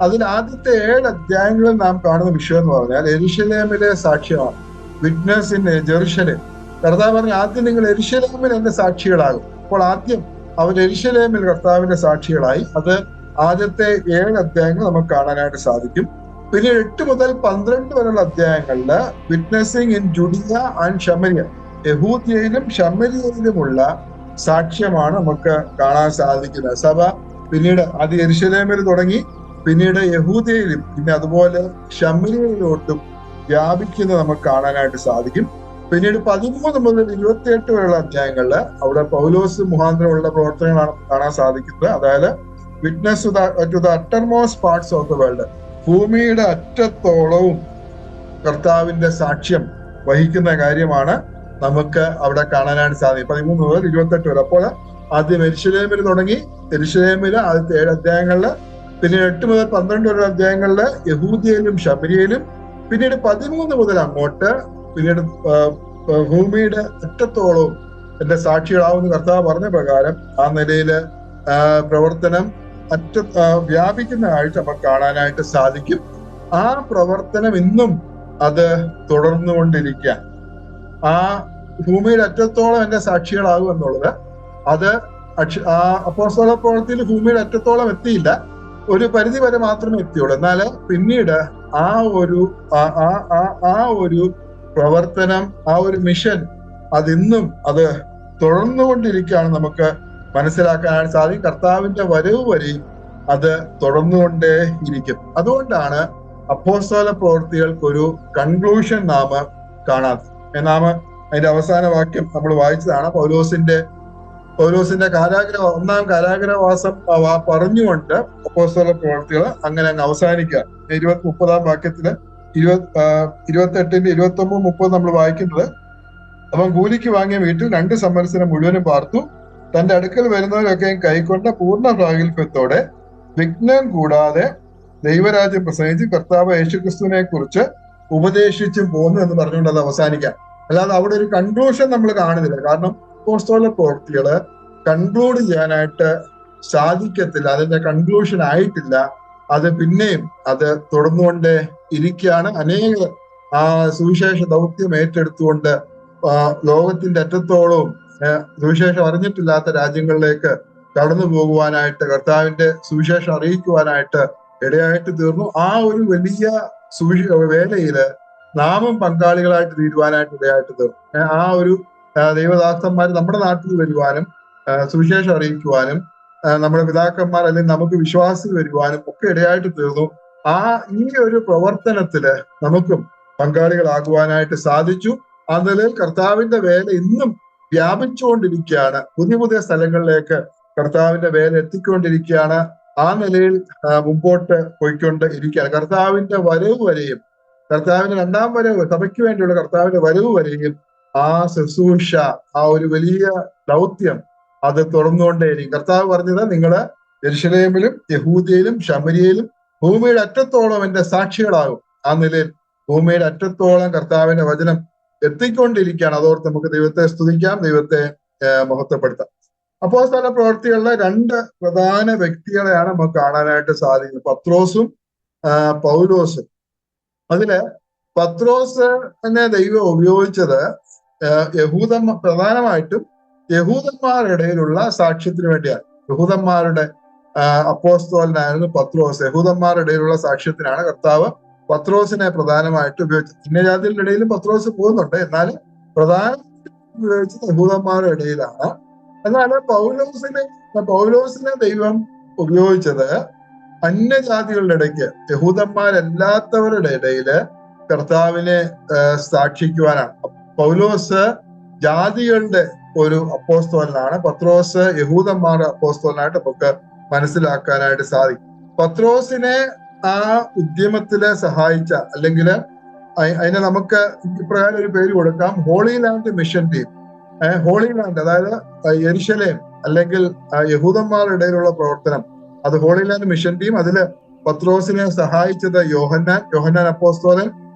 അതിൽ ആദ്യത്തെ 7 അധ്യായങ്ങളിൽ നാം കാണുന്ന വിഷയം എന്ന് പറഞ്ഞാൽ യെരുശലേമിലെ സാക്ഷ്യമാണ്. Witness in Jerusalem. കർത്താവ് പറഞ്ഞു, ആദ്യം നിങ്ങൾ യെരുശലേമിൽ എന്റെ സാക്ഷികളാകും. അപ്പോൾ ആദ്യം അവർ യെരുശലേമിൽ കർത്താവിന്റെ സാക്ഷികളായി. അത് ആദ്യത്തെ 7 അധ്യായങ്ങൾ നമുക്ക് കാണാനായിട്ട് സാധിക്കും. പിന്നെ 8 മുതൽ 12 വരെയുള്ള അധ്യായങ്ങളില് വിറ്റ്നസിങ് ഇൻ ജുഡിയ ആൻഡ് ശമരിയ, യഹൂദിയയിലും ശമരിയയിലുമുള്ള സാക്ഷ്യമാണ് നമുക്ക് കാണാൻ സാധിക്കുന്നത്. സഭ പിന്നീട് അത് യെരുശലേമിൽ തുടങ്ങി, പിന്നീട് യഹൂദിയയിലും പിന്നെ അതുപോലെ ശമരിയയിലോട്ടും വ്യാപിക്കുന്നത് നമുക്ക് കാണാനായിട്ട് സാധിക്കും. പിന്നീട് 13 മുതൽ 28 വരെയുള്ള അധ്യായങ്ങളില് അവിടെ പൗലോസ് മുഖാന്തരമുള്ള പ്രവർത്തനങ്ങളാണ് കാണാൻ സാധിക്കുന്നത്. അതായത് witness to the uttermost parts of the world, ഭൂമിയുടെ അറ്റത്തോളവും കർത്താവിന്റെ സാക്ഷ്യം വഹിക്കുന്ന കാര്യമാണ് നമുക്ക് അവിടെ കാണാനായിട്ട് സാധിക്കും. 13 മുതൽ 28 വരെ. അപ്പോൾ ആദ്യം യെരുശലേമിൽ തുടങ്ങി, യെരുശലേമില് ആദ്യത്തെ 7 അധ്യായങ്ങളില്, പിന്നീട് 8 മുതൽ 12 വരെ അധ്യായങ്ങളില് യഹൂദിയയിലും ശമരിയയിലും, പിന്നീട് 13 മുതൽ അങ്ങോട്ട് പിന്നീട് ഭൂമിയുടെ അറ്റത്തോളവും എന്റെ സാക്ഷികളാവുന്ന കർത്താവ് പറഞ്ഞ പ്രകാരം ആ നിലയില് പ്രവർത്തനം വ്യാപിക്കുന്ന കാഴ്ച നമുക്ക് കാണാനായിട്ട് സാധിക്കും. ആ പ്രവർത്തനം ഇന്നും അത് തുടർന്നുകൊണ്ടിരിക്കുക. ആ ഭൂമിയുടെ അറ്റത്തോളം എന്റെ സാക്ഷികളാകും എന്നുള്ളത് അത് അപ്പോസ്തല പ്രവൃത്തിയിൽ ഭൂമിയുടെ അറ്റത്തോളം എത്തിയില്ല, ഒരു പരിധി വരെ മാത്രമേ എത്തിയുള്ളൂ. എന്നാൽ പിന്നീട് ആ ഒരു പ്രവർത്തനം, ആ ഒരു മിഷൻ അതിന്നും അത് തുടർന്നുകൊണ്ടിരിക്കുകയാണ് നമുക്ക് മനസ്സിലാക്കാനായിട്ട് സാധിക്കും. കർത്താവിന്റെ വരവ് വരെയും അത് തുടർന്നുകൊണ്ടേ ഇരിക്കും. അതുകൊണ്ടാണ് അപ്പോസ്തല പ്രവൃത്തികൾക്കൊരു കൺക്ലൂഷൻ നാം കാണാത്തത്. നാം അതിന്റെ അവസാന വാക്യം നമ്മൾ വായിച്ചതാണ്. പൗലോസിന്റെ ഒന്നാം കാരാഗ്രഹവാസം പറഞ്ഞുകൊണ്ട് അപ്പോസ്തല പ്രവൃത്തികൾ അങ്ങനെ അങ്ങ് അവസാനിക്കുക. 30-ാം വാക്യത്തില് 28-ന്റെ 29-30 നമ്മൾ വായിക്കുന്നത്, അവൻ കൂലിക്ക് വാങ്ങിയ വീട്ടിൽ 2 സംവത്സരം മുഴുവനും പാർത്തു. തന്റെ അടുക്കൽ വരുന്നവരൊക്കെയും കൈക്കൊണ്ട പൂർണ്ണ പ്രാഗൽഭ്യത്തോടെ വിഘ്നം കൂടാതെ ദൈവരാജ്യം പ്രസംഗിച്ച് കർത്താവ് യേശുക്രിസ്തുവിനെ കുറിച്ച് ഉപദേശിച്ചും പോന്നു എന്ന് പറഞ്ഞുകൊണ്ട് അത് അവസാനിക്കാം. അല്ലാതെ അവിടെ ഒരു കൺക്ലൂഷൻ നമ്മൾ കാണുന്നില്ല. കാരണം അപ്പോസ്തല പ്രവൃത്തികള് കൺക്ലൂഡ് ചെയ്യാനായിട്ട് സാധിക്കത്തില്ല, അതിന്റെ കൺക്ലൂഷൻ ആയിട്ടില്ല. അത് പിന്നെയും അത് തുടർന്നുകൊണ്ട് ഇരിക്കുകയാണ്. അനേകർ ആ സുവിശേഷ ദൗത്യം ഏറ്റെടുത്തുകൊണ്ട് ലോകത്തിന്റെ അറ്റത്തോളവും സുവിശേഷം അറിഞ്ഞിട്ടില്ലാത്ത രാജ്യങ്ങളിലേക്ക് കടന്നു പോകുവാനായിട്ട്, കർത്താവിന്റെ സുവിശേഷം അറിയിക്കുവാനായിട്ട് ഇടയായിട്ട് തീർന്നു. ആ ഒരു വലിയ വേലയില് നാമും പങ്കാളികളായിട്ട് തീരുവാനായിട്ട് ഇടയായിട്ട് തീർന്നു. ആ ഒരു ദൈവദാസന്മാർ നമ്മുടെ നാട്ടിൽ വരുവാനും സുവിശേഷം അറിയിക്കുവാനും നമ്മുടെ പിതാക്കന്മാർ അല്ലെങ്കിൽ നമുക്ക് വിശ്വാസം വരുവാനും ഒക്കെ ഇടയായിട്ട് തീർന്നു. ഈ ഒരു പ്രവർത്തനത്തില് നമുക്കും പങ്കാളികളാകുവാനായിട്ട് സാധിച്ചു. ആ നിലയിൽ കർത്താവിന്റെ വേല ഇന്നും വ്യാപിച്ചുകൊണ്ടിരിക്കുകയാണ്. പുതിയ പുതിയ സ്ഥലങ്ങളിലേക്ക് കർത്താവിന്റെ വേല എത്തിക്കൊണ്ടിരിക്കുകയാണ്. ആ നിലയിൽ മുമ്പോട്ട് പോയിക്കൊണ്ട് ഇരിക്കുകയാണ്. കർത്താവിന്റെ വരവ് വരെയും, കർത്താവിന്റെ രണ്ടാം വരവ്, സഭയ്ക്ക് വേണ്ടിയുള്ള കർത്താവിന്റെ വരവ് വരെയും ആ ശുശ്രൂഷ, ആ ഒരു വലിയ ദൗത്യം അത് തുടർന്നുകൊണ്ടേയിരിക്കും. കർത്താവ് പറഞ്ഞത്, നിങ്ങള് യെരുശലേമിലും യഹൂദയിലും ശമരിയയിലും ഭൂമിയുടെ അറ്റത്തോളം എന്റെ സാക്ഷികളാകും. ആ നിലയിൽ ഭൂമിയുടെ അറ്റത്തോളം കർത്താവിന്റെ വചനം എത്തിക്കൊണ്ടിരിക്കുകയാണ്. അതോർത്ത് നമുക്ക് ദൈവത്തെ സ്തുതിക്കാം, ദൈവത്തെ മഹത്വപ്പെടുത്താം. അപ്പോസ്തല പ്രവൃത്തികളിലെ രണ്ട് പ്രധാന വ്യക്തികളെയാണ് നമുക്ക് കാണാനായിട്ട് സാധിക്കുന്നത്, പത്രോസും പൗലോസും. അതില് പത്രോസിനെ ദൈവം ഉപയോഗിച്ചത് പ്രധാനമായിട്ടും യഹൂദന്മാരുടെ ഇടയിലുള്ള സാക്ഷ്യത്തിന് വേണ്ടിയാണ്. യഹൂദന്മാരുടെ അപ്പോസ്തലനായിരുന്നു പത്രോസ്. യഹൂദന്മാരുടെ ഇടയിലുള്ള സാക്ഷ്യത്തിനാണ് കർത്താവ് പത്രോസിനെ പ്രധാനമായിട്ട് ഉപയോഗിച്ചത്. അന്യജാതികളുടെ ഇടയിലും പത്രോസ് പോകുന്നുണ്ട്, എന്നാൽ പ്രധാനമായിട്ടും ഉപയോഗിച്ചത് യഹൂദന്മാരുടെ ഇടയിലാണ്. എന്നാൽ പൗലോസിനെ ദൈവം ഉപയോഗിച്ചത് അന്യജാതികളുടെ ഇടയ്ക്ക്, യഹൂദന്മാരല്ലാത്തവരുടെ ഇടയില് കർത്താവിനെ സാക്ഷിക്കുവാനാണ്. പൗലോസ് ജാതികളുടെ ഒരു അപ്പോസ്തലനാണ്, പത്രോസ് യഹൂദന്മാരുടെ അപ്പോസ്തലനായിട്ട് നമുക്ക് മനസ്സിലാക്കാനായിട്ട് സാധിക്കും. പത്രോസിനെ ആ ഉദ്യമത്തില് സഹായിച്ച, അല്ലെങ്കിൽ അതിനെ നമുക്ക് ഇപ്രകാരം ഒരു പേര് കൊടുക്കാം, holy land mission team. Holy land അതായത് യെരുശലേം അല്ലെങ്കിൽ യഹൂദന്മാരുടെ ഇടയിലുള്ള പ്രവർത്തനം, അത് ഹോളി ലാൻഡ് മിഷൻ ടീം. അതില് പത്രോസിനെ സഹായിച്ചത് യോഹന്നാൻ അപ്പോസ്തലൻ,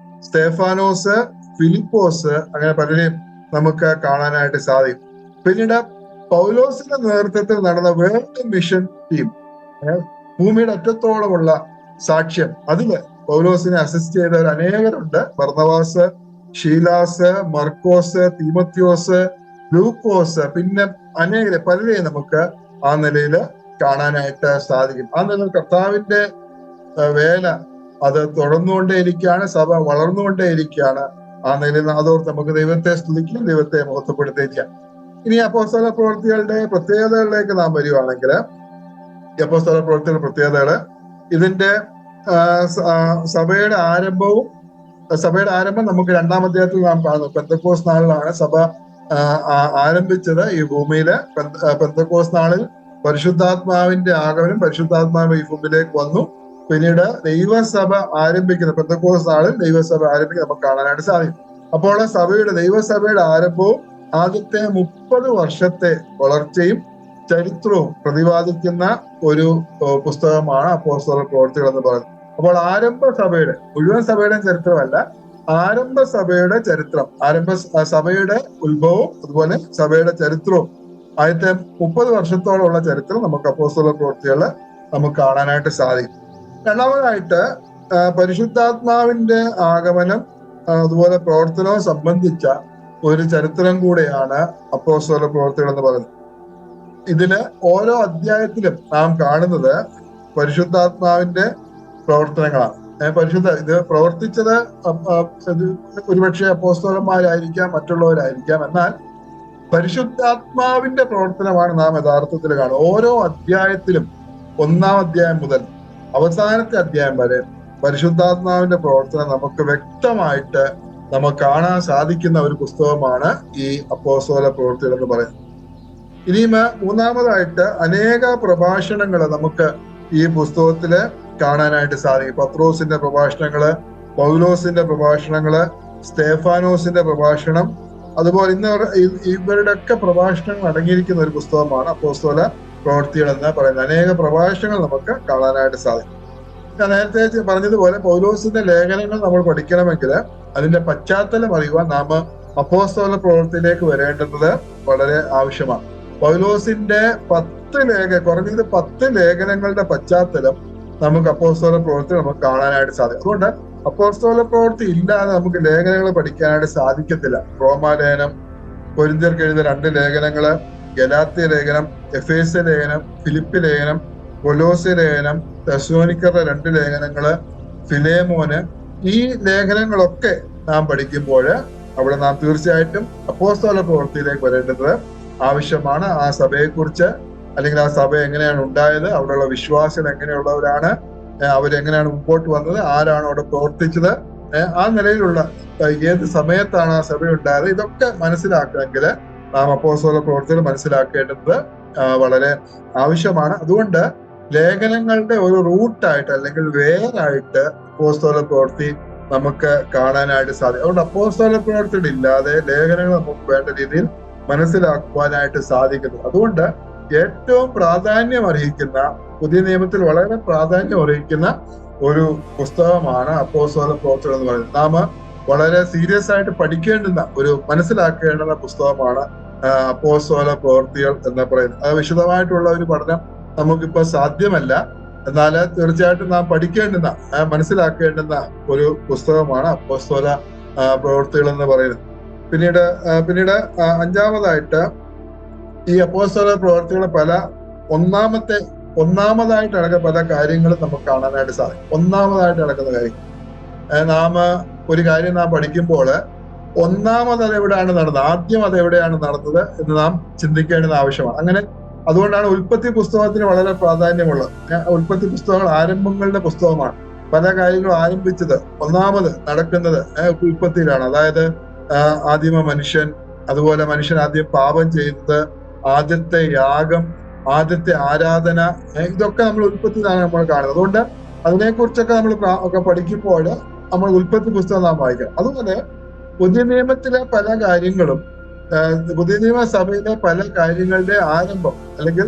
സ്തേഫാനോസ്, ഫിലിപ്പോസ്, അങ്ങനെ പലരെയും നമുക്ക് കാണാനായിട്ട് സാധിക്കും. പിന്നീട് പൗലോസിന്റെ നേതൃത്വത്തിൽ നടന്ന വേൾഡ് മിഷൻ ടീം, ഭൂമിയുടെ അറ്റത്തോളമുള്ള സാക്ഷ്യം, അതില് പൗലോസിനെ അസിസ്റ്റ് ചെയ്തവർ അനേകരുണ്ട്. ബർന്നബാസ്, ഷീലാസ്, മർക്കോസ്, തീമത്യോസ്, ലൂക്കോസ്, പിന്നെ പലരെയും നമുക്ക് ആ നിലയിൽ കാണാനായിട്ട് സാധിക്കും. ആ നിലയിൽ കർത്താവിന്റെ വേല അത് തുടർന്നുകൊണ്ടേയിരിക്കുകയാണ്, സഭ വളർന്നുകൊണ്ടേയിരിക്കുകയാണ്. ആ നിലയിൽ അതോർത്ത് നമുക്ക് ദൈവത്തെ സ്തുതിക്കുകയും ദൈവത്തെ മഹത്വപ്പെടുത്തുകയും ചെയ്യാം. ഇനി അപ്പോസ്തല പ്രവൃത്തികളുടെ പ്രത്യേകതകളിലേക്ക് നാം വരുവാണെങ്കിൽ, അപ്പോസ്തല പ്രവൃത്തികളുടെ പ്രത്യേകതകള്, ഇതിന്റെ സഭയുടെ ആരംഭം നമുക്ക് 2-ാം അധ്യായത്തിൽ നാം കാണുന്നു. പെന്തക്കോസ്ത് നാളിലാണ് സഭ ആരംഭിച്ചത് ഈ ഭൂമിയില്. പെന്തക്കോസ്ത് നാളിൽ പരിശുദ്ധാത്മാവിന്റെ ആഗമനം, പരിശുദ്ധാത്മാവ് ഈ ഭൂമിയിലേക്ക് വന്നു. പിന്നീട് ദൈവസഭ ആരംഭിക്കുന്ന, പെന്തക്കോസ്ത് നാളിൽ ദൈവസഭ ആരംഭിക്കുന്ന നമുക്ക് കാണാനായിട്ട് സാധിക്കും. അപ്പോൾ ദൈവസഭയുടെ ആരംഭവും ആദ്യത്തെ 30 വർഷത്തെ വളർച്ചയും ചരിത്രവും പ്രതിപാദിക്കുന്ന ഒരു പുസ്തകമാണ് അപ്പോസ്തല പ്രവൃത്തികൾ എന്ന് പറയുന്നത്. അപ്പോൾ ആരംഭ സഭയുടെ, മുഴുവൻ സഭയുടെ ചരിത്രമല്ല, ആരംഭ സഭയുടെ ചരിത്രം, സഭയുടെ ഉത്ഭവവും അതുപോലെ സഭയുടെ ചരിത്രവും, ആദ്യത്തെ 30 വർഷത്തോളമുള്ള ചരിത്രം നമുക്ക് അപ്പോസ്തല പ്രവൃത്തികൾ നമുക്ക് കാണാനായിട്ട് സാധിക്കും. രണ്ടാമതായിട്ട് പരിശുദ്ധാത്മാവിന്റെ ആഗമനം അതുപോലെ പ്രവർത്തനവും സംബന്ധിച്ച ഒരു ചരിത്രം കൂടെയാണ് അപ്പോസ്തല പ്രവൃത്തികൾ എന്ന് പറയുന്നത്. ഇതില് ഓരോ അധ്യായത്തിലും നാം കാണുന്നത് പരിശുദ്ധാത്മാവിന്റെ പ്രവർത്തനങ്ങളാണ്. ഇത് പ്രവർത്തിച്ചത് ഒരുപക്ഷെ അപ്പോസ്തലന്മാരായിരിക്കാം, മറ്റുള്ളവരായിരിക്കാം, എന്നാൽ പരിശുദ്ധാത്മാവിന്റെ പ്രവർത്തനമാണ് നാം യഥാർത്ഥത്തിൽ കാണുന്നത്. ഓരോ അധ്യായത്തിലും 1-ാം അധ്യായം മുതൽ അവസാനത്തെ അധ്യായം വരെ പരിശുദ്ധാത്മാവിന്റെ പ്രവർത്തനം നമുക്ക് വ്യക്തമായിട്ട് നമുക്ക് കാണാൻ സാധിക്കുന്ന ഒരു പുസ്തകമാണ് ഈ അപ്പോസ്തല പ്രവൃത്തികൾ എന്ന് പറയുന്നത്. ഇനിയും മൂന്നാമതായിട്ട് അനേക പ്രഭാഷണങ്ങൾ നമുക്ക് ഈ പുസ്തകത്തില് കാണാനായിട്ട് സാധിക്കും. പത്രോസിന്റെ പ്രഭാഷണങ്ങള്, പൗലോസിന്റെ പ്രഭാഷണങ്ങള്, സ്തേഫാനോസിന്റെ പ്രഭാഷണം, അതുപോലെ ഇവരുടെ ഒക്കെ പ്രഭാഷണങ്ങൾ അടങ്ങിയിരിക്കുന്ന ഒരു പുസ്തകമാണ് അപ്പോസ്തല പ്രവൃത്തികൾ എന്ന് പറയുന്നത്. അനേക പ്രഭാഷണങ്ങൾ നമുക്ക് കാണാനായിട്ട് സാധിക്കും. ഞാൻ നേരത്തെ പറഞ്ഞതുപോലെ പൗലോസിന്റെ ലേഖനങ്ങൾ നമ്മൾ പഠിക്കണമെങ്കിൽ അതിന്റെ പശ്ചാത്തലം അറിയുവാൻ നാം അപ്പോസ്തല പ്രവൃത്തിയിലേക്ക് വരേണ്ടത് വളരെ ആവശ്യമാണ്. പൗലോസിന്റെ കുറഞ്ഞത് 10 ലേഖനങ്ങളുടെ പശ്ചാത്തലം നമുക്ക് അപ്പോസ്തല പ്രവൃത്തി നമുക്ക് കാണാനായിട്ട് സാധിക്കും. അതുകൊണ്ട് അപ്പോസ്തല പ്രവൃത്തി ഇല്ലാതെ നമുക്ക് ലേഖനങ്ങൾ പഠിക്കാനായിട്ട് സാധിക്കത്തില്ല. റോമാലേഖനം, കൊരിന്ത്യർക്ക് എഴുതിയ 2 ലേഖനങ്ങള്, ഗലാത്യ ലേഖനം, എഫേസ്യ ലേഖനം, ഫിലിപ്പി ലേഖനം, കൊലോസ്യ ലേഖനം, തെസ്സലോനിക്കരുടെ 2 ലേഖനങ്ങള്, ഫിലേമോന്, ഈ ലേഖനങ്ങളൊക്കെ നാം പഠിക്കുമ്പോൾ അവിടെ നാം തീർച്ചയായിട്ടും അപ്പോസ്തല പ്രവൃത്തിയിലേക്ക് വരേണ്ടത് ആവശ്യമാണ്. ആ സഭയെക്കുറിച്ച്, അല്ലെങ്കിൽ ആ സഭ എങ്ങനെയാണ് ഉണ്ടായത്, അവിടെയുള്ള വിശ്വാസികൾ എങ്ങനെയുള്ളവരാണ്, അവരെങ്ങനെയാണ് മുമ്പോട്ട് വന്നത്, ആരാണ് അവിടെ പ്രവർത്തിച്ചത്, ആ നിലയിലുള്ള ഏത് സമയത്താണ് ആ സഭ ഉണ്ടായത്, ഇതൊക്കെ മനസ്സിലാക്കണമെങ്കിൽ നാം അപ്പോസ്തല പ്രവൃത്തികൾ മനസ്സിലാക്കേണ്ടത് വളരെ ആവശ്യമാണ്. അതുകൊണ്ട് ലേഖനങ്ങളുടെ ഒരു റൂട്ടായിട്ട് അല്ലെങ്കിൽ വേറായിട്ട് അപ്പോസ്തല പ്രവൃത്തി നമുക്ക് കാണാനായിട്ട് സാധിക്കും. അതുകൊണ്ട് അപ്പോസ്തല പ്രവൃത്തികൾ ഇല്ലാതെ ലേഖനങ്ങൾ നമുക്ക് വേണ്ട രീതിയിൽ മനസ്സിലാക്കുവാനായിട്ട് സാധിക്കുന്നു. അതുകൊണ്ട് ഏറ്റവും പ്രാധാന്യം അർഹിക്കുന്ന, പുതിയ നിയമത്തിൽ വളരെ പ്രാധാന്യം അർഹിക്കുന്ന ഒരു പുസ്തകമാണ് അപ്പോസ്തല പ്രവൃത്തികൾ എന്ന് പറയുന്നത്. നാം വളരെ സീരിയസ് ആയിട്ട് പഠിക്കേണ്ടുന്ന, മനസ്സിലാക്കേണ്ടുന്ന പുസ്തകമാണ് അപ്പോസ്തല പ്രവൃത്തികൾ എന്ന് പറയുന്നത്. അത് വിശദമായിട്ടുള്ള ഒരു പഠനം നമുക്കിപ്പോ സാധ്യമല്ല. എന്നാൽ തീർച്ചയായിട്ടും നാം പഠിക്കേണ്ടുന്ന, മനസ്സിലാക്കേണ്ടുന്ന ഒരു പുസ്തകമാണ് അപ്പോസ്തല പ്രവൃത്തികൾ എന്ന് പറയുന്നത്. പിന്നീട് 5-ാമതായിട്ട് ഈ അപ്പോസ്തല പ്രവൃത്തികളെ ഒന്നാമതായിട്ട് നടക്കുന്ന പല കാര്യങ്ങളും നമുക്ക് കാണാനായിട്ട് സാധിക്കും. ഒന്നാമതായിട്ട് നടക്കുന്ന കാര്യം, നാം ഒരു കാര്യം നാം പഠിക്കുമ്പോൾ ഒന്നാമത് അത് എവിടെയാണ് നടന്നത്, ആദ്യം അത് എവിടെയാണ് നടന്നത് എന്ന് നാം ചിന്തിക്കേണ്ടത് ആവശ്യമാണ്. അതുകൊണ്ടാണ് ഉൽപ്പത്തി പുസ്തകത്തിന് വളരെ പ്രാധാന്യമുള്ളത്. ഉൽപ്പത്തി പുസ്തകങ്ങൾ ആരംഭങ്ങളുടെ പുസ്തകമാണ്. പല കാര്യങ്ങളും ആരംഭിച്ചത്, ഒന്നാമത് നടക്കുന്നത് ഉൽപ്പത്തിയിലാണ്. അതായത് ആദിമ മനുഷ്യൻ, അതുപോലെ മനുഷ്യൻ ആദ്യം പാപം ചെയ്തത്, ആദ്യത്തെ യാഗം, ആദ്യത്തെ ആരാധന, ഇതൊക്കെ നമ്മൾ ഉൽപ്പത്തിയിലാണ് നമ്മൾ കാണുന്നത്. അതുകൊണ്ട് അതിനെക്കുറിച്ചൊക്കെ നമ്മൾ പഠിക്കുമ്പോൾ നമ്മൾ ഉൽപ്പത്തി പുസ്തകം നാം വായിക്കണം. അതുപോലെ പുതിയ നിയമത്തിലെ പല കാര്യങ്ങളും, പുതിയ നിയമ സഭയിലെ പല കാര്യങ്ങളുടെ ആരംഭം അല്ലെങ്കിൽ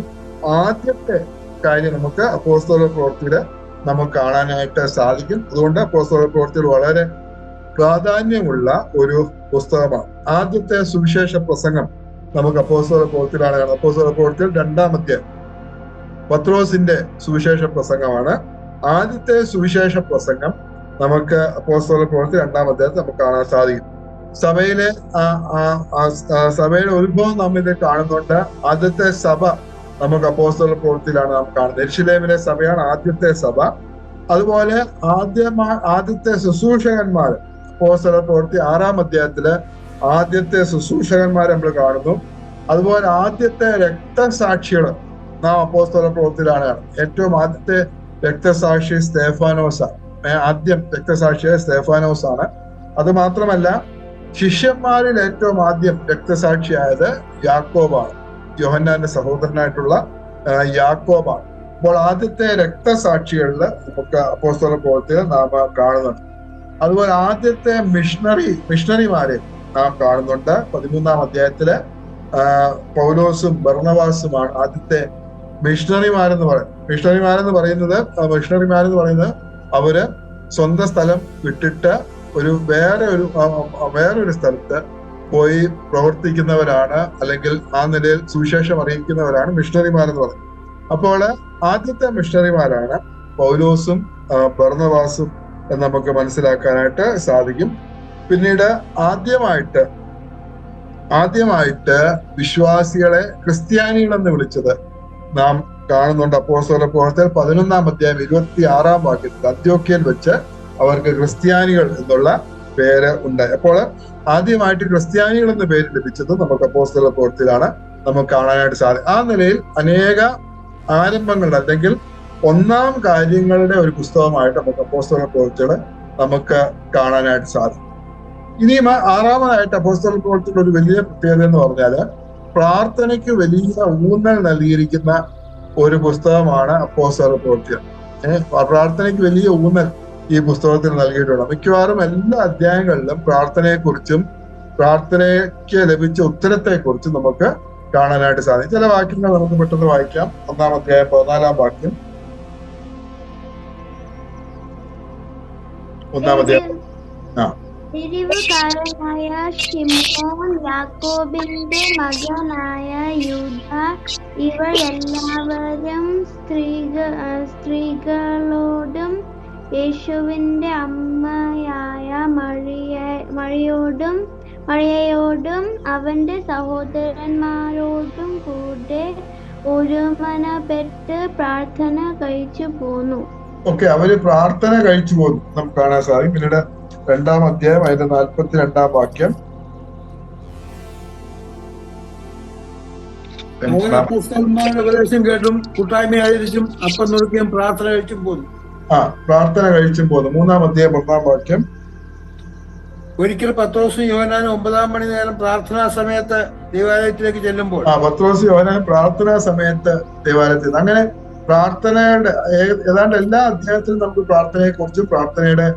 ആദ്യത്തെ കാര്യം നമുക്ക് അപ്പോസ്തല പ്രവൃത്തിയില് നമുക്ക് കാണാനായിട്ട് സാധിക്കും. അതുകൊണ്ട് അപ്പോസ്തല പ്രവൃത്തികൾ വളരെ പ്രാധാന്യമുള്ള ഒരു പുസ്തകമാണ്. ആദ്യത്തെ സുവിശേഷ പ്രസംഗം നമുക്ക് അപ്പോസ്തല പ്രവൃത്തിയിലാണ് കാണുന്നത്. അപ്പോസ്തല പ്രവൃത്തിയിൽ 2-ാം അധ്യായം പത്രോസിന്റെ സുവിശേഷ പ്രസംഗമാണ്. ആദ്യത്തെ സുവിശേഷ പ്രസംഗം നമുക്ക് അപ്പോസ്തല പ്രവൃത്തി 2-ാം അധ്യായത്തിൽ നമുക്ക് കാണാൻ സാധിക്കും. സഭയുടെ ഉത്ഭവം നാം ഇത് കാണുന്നുണ്ട്. ആദ്യത്തെ സഭ നമുക്ക് അപ്പോസ്തല പ്രവൃത്തിയിലാണ് നാം കാണുന്നത്. യെരുശലേമിലെ സഭയാണ് ആദ്യത്തെ സഭ. അതുപോലെ ആദ്യത്തെ ശുശ്രൂഷകന്മാർ അപ്പോസ്തല പ്രവൃത്തി 6-ാം അധ്യായത്തില് ആദ്യത്തെ ശുശ്രൂഷകന്മാരെ നമ്മൾ കാണുന്നു. അതുപോലെ ആദ്യത്തെ രക്തസാക്ഷികൾ നാം അപ്പോസ്തല പ്രവൃത്തിയിലാണ് കാണുന്നത്. ഏറ്റവും ആദ്യത്തെ രക്തസാക്ഷി സ്തേഫാനോസാണ്. ആദ്യം രക്തസാക്ഷിയായ സ്തേഫാനോസാണ്. അത് മാത്രമല്ല, ശിഷ്യന്മാരിൽ ഏറ്റവും ആദ്യം രക്തസാക്ഷിയായത് യാക്കോബാണ്. യോഹന്നാന്റെ സഹോദരനായിട്ടുള്ള യാക്കോബാണ്. അപ്പോൾ ആദ്യത്തെ രക്തസാക്ഷികളിൽ നമുക്ക് അപ്പോസ്തല പ്രവൃത്തികൾ നാം കാണുന്നുണ്ട്. അതുപോലെ ആദ്യത്തെ മിഷണറിമാരെ നാം കാണുന്നുണ്ട്. 13-ാം അധ്യായത്തില് പൗലോസും ബർന്നബാസുമാണ് ആദ്യത്തെ മിഷണറിമാരെന്ന് പറയുന്നത്. അവര് സ്വന്തം സ്ഥലം വിട്ടിട്ട് വേറൊരു സ്ഥലത്ത് പോയി പ്രവർത്തിക്കുന്നവരാണ്, അല്ലെങ്കിൽ ആ നിലയിൽ സുവിശേഷം അറിയിക്കുന്നവരാണ് മിഷണറിമാരെന്ന് പറയുന്നത്. അപ്പോൾ ആദ്യത്തെ മിഷണറിമാരാണ് പൗലോസും ബർന്നബാസും എന്ന് നമുക്ക് മനസ്സിലാക്കാനായിട്ട് സാധിക്കും. പിന്നീട് ആദ്യമായിട്ട് വിശ്വാസികളെ ക്രിസ്ത്യാനികളെന്ന് വിളിച്ചത് നാം കാണുന്നുണ്ട്. അപ്പോസ്തല പ്രവൃത്തിയിൽ 11-ാം അധ്യായം 26-ാം വാക്യത്തിൽ അന്ത്യോക്യയിൽ വെച്ച് അവർക്ക് ക്രിസ്ത്യാനികൾ എന്നുള്ള പേര് ഉണ്ടായി. അപ്പോൾ ആദ്യമായിട്ട് ക്രിസ്ത്യാനികൾ എന്ന പേര് ലഭിച്ചത് നമുക്ക് അപ്പോസ്തല പ്രവൃത്തിയിലാണ് നമുക്ക് കാണാനായിട്ട് സാധിക്കും. ആ നിലയിൽ അനേക ആരംഭങ്ങളുടെ അല്ലെങ്കിൽ ഒന്നാം കാര്യങ്ങളുടെ ഒരു പുസ്തകമായിട്ട് നമുക്ക് അപ്പോസ്തല പ്രവൃത്തികൾ നമുക്ക് കാണാനായിട്ട് സാധിക്കും. ഇനിയും 6-ാമതായിട്ട് അപ്പോസ്തല പ്രവൃത്തിയുടെ ഒരു വലിയ പ്രത്യേകത എന്ന് പറഞ്ഞാല് പ്രാർത്ഥനയ്ക്ക് വലിയ ഊന്നൽ നൽകിയിരിക്കുന്ന ഒരു പുസ്തകമാണ് അപ്പോസ്തല പ്രവൃത്തികൾ. പ്രാർത്ഥനയ്ക്ക് വലിയ ഊന്നൽ ഈ പുസ്തകത്തിൽ നൽകിയിട്ടുണ്ട്. മിക്കവാറും എല്ലാ അധ്യായങ്ങളിലും പ്രാർത്ഥനയെക്കുറിച്ചും പ്രാർത്ഥനയ്ക്ക് ലഭിച്ച ഉത്തരത്തെ കുറിച്ച് നമുക്ക് കാണാനായിട്ട് സാധിക്കും. ചില വാക്യങ്ങൾ നമുക്ക് പെട്ടെന്ന് വായിക്കാം. 1-ാം അധ്യായം 14-ാം വാക്യം. 1-ാം അധ്യായം. തിരിവുകാരനായ ശിമോൻ, യാക്കോബിന്റെ മകനായ യൂദ, ഇവർ എല്ലാവരും സ്ത്രീകളോടും യേശുവിന്റെ അമ്മയായ മറിയയോടും അവന്റെ സഹോദരന്മാരോടും കൂടെ ഒരുമനപ്പെട്ട് പ്രാർത്ഥന കഴിച്ചു പോന്നു. അവര് പ്രാർത്ഥന കഴിച്ചു പോന്നു നമുക്ക് കാണാൻ സാധിക്കും. പിന്നീട് 2-ാം അധ്യായം അതിന്റെ 42-ാം വാക്യം. ഉപദേശം കേട്ടും കൂട്ടായ്മ ആയിരിച്ചും അപ്പം നുറുക്കിയും പ്രാർത്ഥന കഴിച്ചും പോന്നു. പ്രാർത്ഥന കഴിച്ചും പോന്നു. 3-ാം അധ്യായം 1-ാം വാക്യം. ഒരിക്കൽ പത്രോസും യോഹന്നാനും 9-ാം മണി നേരം പ്രാർത്ഥനാ സമയത്ത് ദേവാലയത്തിലേക്ക് ചെല്ലുമ്പോൾ പത്രോസ് യോഹന്നാൻ പ്രാർത്ഥനാ സമയത്ത് ദേവാലയത്തിൽ. അങ്ങനെ പ്രാർത്ഥനയുടെ ഏതാണ്ട് എല്ലാ അധ്യായത്തിലും നമുക്ക് പ്രാർത്ഥനയെ കുറിച്ചും പ്രാർത്ഥനയുടെ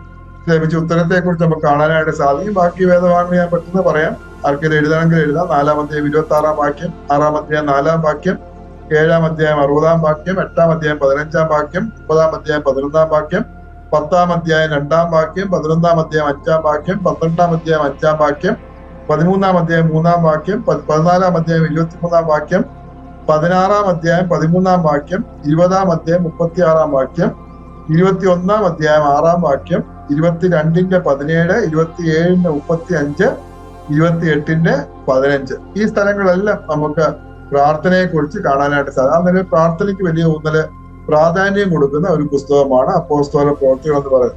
ലഭിച്ച ഉത്തരത്തെ കുറിച്ച് നമുക്ക് കാണാനായിട്ട് സാധിക്കും. ബാക്കി വേദഭാഗങ്ങൾ ഞാൻ പെട്ടെന്ന് പറയാം. ആർക്കെങ്കിലും എഴുതാണെങ്കിൽ എഴുതാം. 4-ാം അധ്യായം 26-ാം വാക്യം, 6-ാം അധ്യായം 4-ാം വാക്യം, 7-ാം അധ്യായം 60-ാം വാക്യം, 8-ാം അധ്യായം 15-ാം വാക്യം, 9-ാം അധ്യായം 11-ാം വാക്യം, 10-ാം അധ്യായം 2-ാം വാക്യം, 11-ാം അധ്യായം 5-ാം വാക്യം, 12-ാം അധ്യായം 5-ാം വാക്യം, 13-ാം അധ്യായം 3-ാം വാക്യം, 14-ാം അധ്യായം 23-ാം വാക്യം, 16-ാം അധ്യായം 13-ാം വാക്യം, 20-ാം അധ്യായം 36-ാം വാക്യം, 21-ാം അധ്യായം 6-ാം വാക്യം, 22-ന്റെ 17, 27-ന്റെ 35, 28-ന്റെ 15. ഈ സ്ഥലങ്ങളെല്ലാം നമുക്ക് പ്രാർത്ഥനയെ കുറിച്ച് കാണാനായിട്ട് സാധിക്കും. അന്നേരം പ്രാർത്ഥനയ്ക്ക് വലിയ ഊന്നല് പ്രാധാന്യം കൊടുക്കുന്ന ഒരു പുസ്തകമാണ് അപ്പോസ്തല പ്രവൃത്തികൾ എന്ന് പറയുന്നത്.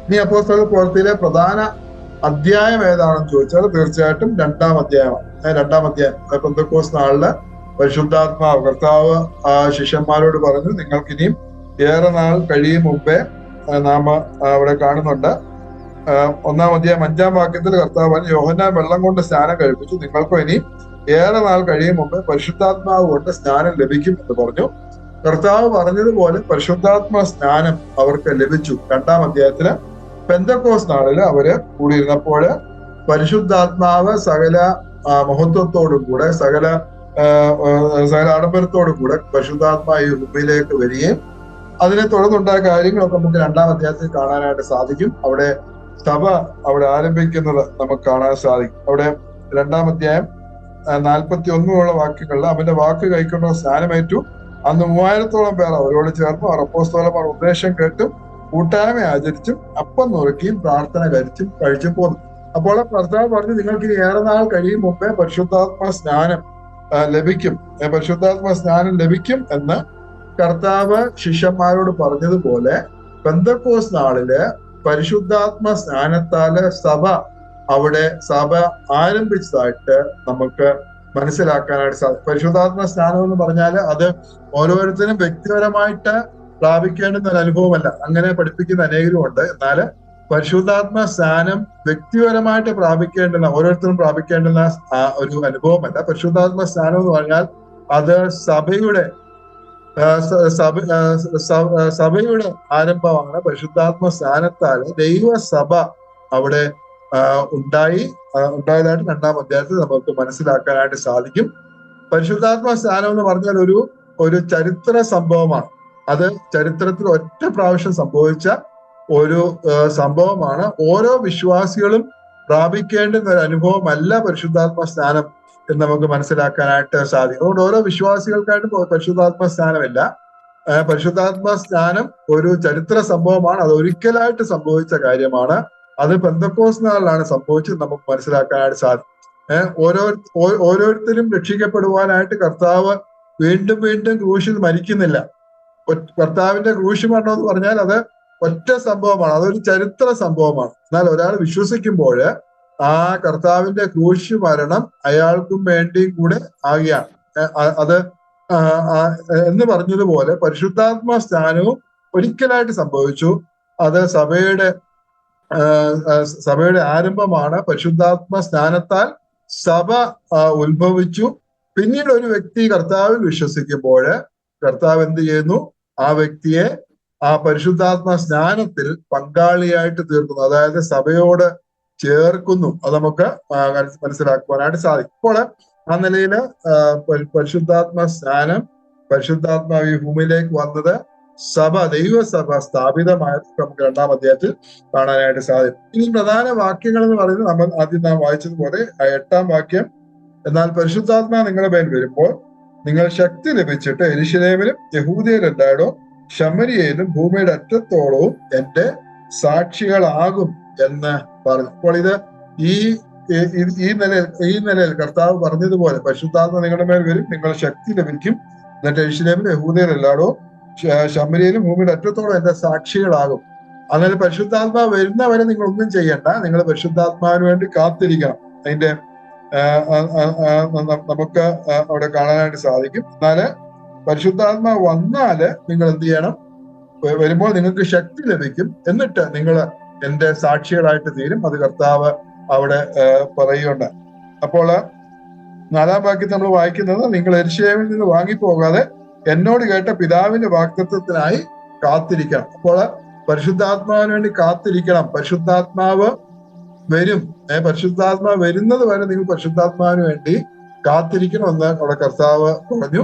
ഇനി അപ്പോസ്തല പ്രവൃത്തിയിലെ പ്രധാന അധ്യായം ഏതാണെന്ന് ചോദിച്ചാൽ തീർച്ചയായിട്ടും 2-ാം അധ്യായമാണ്. 2-ാം അധ്യായം പെന്തക്കോസ്ത് നാളില് പരിശുദ്ധാത്മാവ് കർത്താവ് ശിഷ്യന്മാരോട് പറഞ്ഞു, നിങ്ങൾക്കിനിയും ഏറെ നാൾ കഴിയും മുമ്പേ നാം അവിടെ കാണുന്നുണ്ട്. 1-ാം അധ്യായം 5-ാം വാക്യത്തിൽ കർത്താവ് പറഞ്ഞു, യോഹന്നാൻ വെള്ളം കൊണ്ട് സ്നാനം കഴിപ്പിച്ചു, നിങ്ങൾക്കും ഇനി ഏറെ നാൾ കഴിയും മുമ്പ് പരിശുദ്ധാത്മാവ് കൊണ്ട് സ്നാനം ലഭിക്കും എന്ന് പറഞ്ഞു. കർത്താവ് പറഞ്ഞതുപോലെ പരിശുദ്ധാത്മാ സ്നാനം അവർക്ക് ലഭിച്ചു. 2-ാം അധ്യായത്തില് പെന്തക്കോസ്ത് നാളില് അവര് കൂടിയിരുന്നപ്പോൾ പരിശുദ്ധാത്മാവ് സകല മഹത്വത്തോടും കൂടെ സകല ആഡംബരത്തോടും കൂടെ പരിശുദ്ധാത്മാ ഈ ഭൂമിയിലേക്ക് വരികയും അതിനെ തുടർന്നുണ്ടായ കാര്യങ്ങളൊക്കെ നമുക്ക് 2-ാം അധ്യായത്തിൽ കാണാനായിട്ട് സാധിക്കും. അവിടെ സഭ അവിടെ ആരംഭിക്കുന്നത് നമുക്ക് കാണാൻ സാധിക്കും. അവിടെ 2-ാം അധ്യായം 41 വാക്യങ്ങളിൽ അവന്റെ വാക്ക് കൈക്കൊണ്ട സ്നാനമേറ്റു. അന്ന് 3000-ഓളം പേർ അവരോട് ചേർന്നു. അവർ അപ്പോസ്തലന്മാർ ഉപദേശം കേട്ടും കൂട്ടായ്മ ആചരിച്ചും അപ്പം നുറുക്കിയും പ്രാർത്ഥന കഴിച്ചും പോന്നു. അപ്പോൾ കർത്താവ് പറഞ്ഞു, നിങ്ങൾക്ക് ഇനി ഏറെ നാൾ കഴിയും മുമ്പേ പരിശുദ്ധാത്മാ സ്നാനം ലഭിക്കും എന്ന് കർത്താവ് ശിഷ്യന്മാരോട് പറഞ്ഞതുപോലെ പെന്തക്കോസ്ത് നാളില് പരിശുദ്ധാത്മ സ്നാനത്താല് സഭ ആരംഭിച്ചതായിട്ട് നമുക്ക് മനസ്സിലാക്കാനായിട്ട് സാധിക്കും. പരിശുദ്ധാത്മ സ്നാനം എന്ന് പറഞ്ഞാൽ അത് ഓരോരുത്തരും വ്യക്തിപരമായിട്ട് പ്രാപിക്കേണ്ടുന്ന ഒരു അനുഭവമല്ല. അങ്ങനെ പഠിപ്പിക്കുന്ന അനേകരുമുണ്ട്. എന്നാൽ പരിശുദ്ധാത്മ സ്നാനം വ്യക്തിപരമായിട്ട് ഓരോരുത്തരും പ്രാപിക്കേണ്ടുന്ന ഒരു അനുഭവമല്ല. പരിശുദ്ധാത്മ സ്നാനം എന്ന് പറഞ്ഞാൽ അത് സഭയുടെ ആരംഭമാണ്. പരിശുദ്ധാത്മ സ്നാനത്താൽ ദൈവസഭ അവിടെ ഉണ്ടായതായിട്ട് 2-ാം അധ്യായത്തിൽ നമുക്ക് മനസ്സിലാക്കാനായിട്ട് സാധിക്കും. പരിശുദ്ധാത്മ സ്നാനം എന്ന് പറഞ്ഞാൽ ഒരു ചരിത്ര സംഭവമാണ്. അത് ചരിത്രത്തിൽ ഒറ്റ പ്രാവശ്യം സംഭവിച്ച ഒരു സംഭവമാണ്. ഓരോ വിശ്വാസികളും പ്രാപിക്കേണ്ടുന്ന ഒരു അനുഭവമല്ല പരിശുദ്ധാത്മ സ്നാനം എന്ന് നമുക്ക് മനസ്സിലാക്കാനായിട്ട് സാധിക്കും. അതുകൊണ്ട് ഓരോ വിശ്വാസികൾക്കായിട്ടും പരിശുദ്ധാത്മ സ്നാനമില്ല. പരിശുദ്ധാത്മ സ്നാനം ഒരു ചരിത്ര സംഭവമാണ്. അത് ഒരിക്കലായിട്ട് സംഭവിച്ച കാര്യമാണ്. അത് പെന്തക്കോസ്ത് നാളിലാണ് സംഭവിച്ചത് നമുക്ക് മനസ്സിലാക്കാനായിട്ട് സാധിക്കും. ഓരോരുത്തരും രക്ഷിക്കപ്പെടുവാനായിട്ട് കർത്താവ് വീണ്ടും വീണ്ടും ക്രൂശിൽ മരിക്കുന്നില്ല. കർത്താവിന്റെ ക്രൂശ് മരണം എന്ന് പറഞ്ഞാൽ അത് ഒറ്റ സംഭവമാണ്. അതൊരു ചരിത്ര സംഭവമാണ്. എന്നാൽ ഒരാൾ വിശ്വസിക്കുമ്പോൾ ആ കർത്താവിന്റെ ക്രൂശ് മരണം അയാൾക്കും വേണ്ടിയും കൂടെ ആകുകയാണ്. അത് എന്ന് പറഞ്ഞതുപോലെ പരിശുദ്ധാത്മ സ്നാനവും ഒരിക്കലായിട്ട് സംഭവിച്ചു. അത് സഭയുടെ ആരംഭമാണ്. പരിശുദ്ധാത്മ സ്നാനത്താൽ സഭ ഉത്ഭവിച്ചു. പിന്നീട് ഒരു വ്യക്തി കർത്താവിൽ വിശ്വസിക്കുമ്പോൾ കർത്താവ് എന്ത് ചെയ്യുന്നു? ആ വ്യക്തിയെ ആ പരിശുദ്ധാത്മ സ്നാനത്തിൽ പങ്കാളിയായിട്ട് തീർക്കുന്നു. അതായത് സഭയോട് ചേർക്കുന്നു. അത് നമുക്ക് മനസ്സിലാക്കുവാനായിട്ട് സാധിക്കും. ഇപ്പോൾ ആ നിലയിൽ പരിശുദ്ധാത്മ സ്നാനം, പരിശുദ്ധാത്മാവ് ഈ ഭൂമിയിലേക്ക് വന്നത് സഭ, ദൈവസഭ സ്ഥാപിതമായത് നമുക്ക് 2-ാം അധ്യായത്തിൽ കാണാനായിട്ട് സാധിക്കും. ഇനി പ്രധാന വാക്യങ്ങൾ എന്ന് പറയുന്നത് നമ്മൾ ആദ്യം നാം വായിച്ചതുപോലെ 8-ാം വാക്യം, എന്നാൽ പരിശുദ്ധാത്മാവ് നിങ്ങളുടെ മേൽ വരുമ്പോൾ നിങ്ങൾ ശക്തി ലഭിച്ചിട്ട് യെരൂശലേമിലും യഹൂദയിലെല്ലായിടവും ശമരിയയിലും ഭൂമിയുടെ അറ്റത്തോളവും എന്റെ സാക്ഷികളാകും എന്ന് പറഞ്ഞു. അപ്പോൾ ഇത് ഈ നിലയിൽ കർത്താവ് പറഞ്ഞതുപോലെ പരിശുദ്ധാത്മ നിങ്ങളുടെ മേൽ വരും, നിങ്ങൾ ശക്തി ലഭിക്കും, എന്നിട്ട് യെരൂശലേമിലും യഹൂദയിലെല്ലായിടവും ശമരിയയിലും ഭൂമിയുടെ അറ്റത്തോളം എന്റെ സാക്ഷികളാകും. അങ്ങനെ പരിശുദ്ധാത്മാവ് വരുന്നവരെ നിങ്ങൾ ഒന്നും ചെയ്യണ്ട, നിങ്ങൾ പരിശുദ്ധാത്മാവിന് വേണ്ടി കാത്തിരിക്കണം. അതിന്റെ നമുക്ക് അവിടെ കാണാനായിട്ട് സാധിക്കും. എന്നാല് പരിശുദ്ധാത്മാവ് വന്നാല് നിങ്ങൾ എന്ത് ചെയ്യണം? വരുമ്പോൾ നിങ്ങൾക്ക് ശക്തി ലഭിക്കും, എന്നിട്ട് നിങ്ങൾ എന്റെ സാക്ഷികളായിട്ട് തീരും. അത് കർത്താവ് അവിടെ പറയുന്നുണ്ട്. അപ്പോൾ 4-ാം വാക്യത്തിൽ നമ്മൾ വായിക്കുന്നത്, നിങ്ങൾ യെരൂശലേമിൽ നിന്ന് വാങ്ങിപ്പോകാതെ എന്നോട് കേട്ട പിതാവിന്റെ വാഗ്ദത്തത്തിനായി കാത്തിരിക്കണം. അപ്പോൾ പരിശുദ്ധാത്മാവിന് വേണ്ടി കാത്തിരിക്കണം. പരിശുദ്ധാത്മാവ് വരും. പരിശുദ്ധാത്മാവ് വരുന്നത് വരെ നിങ്ങൾ പരിശുദ്ധാത്മാവിന് വേണ്ടി കാത്തിരിക്കണമെന്ന് അവിടെ കർത്താവ് പറഞ്ഞു.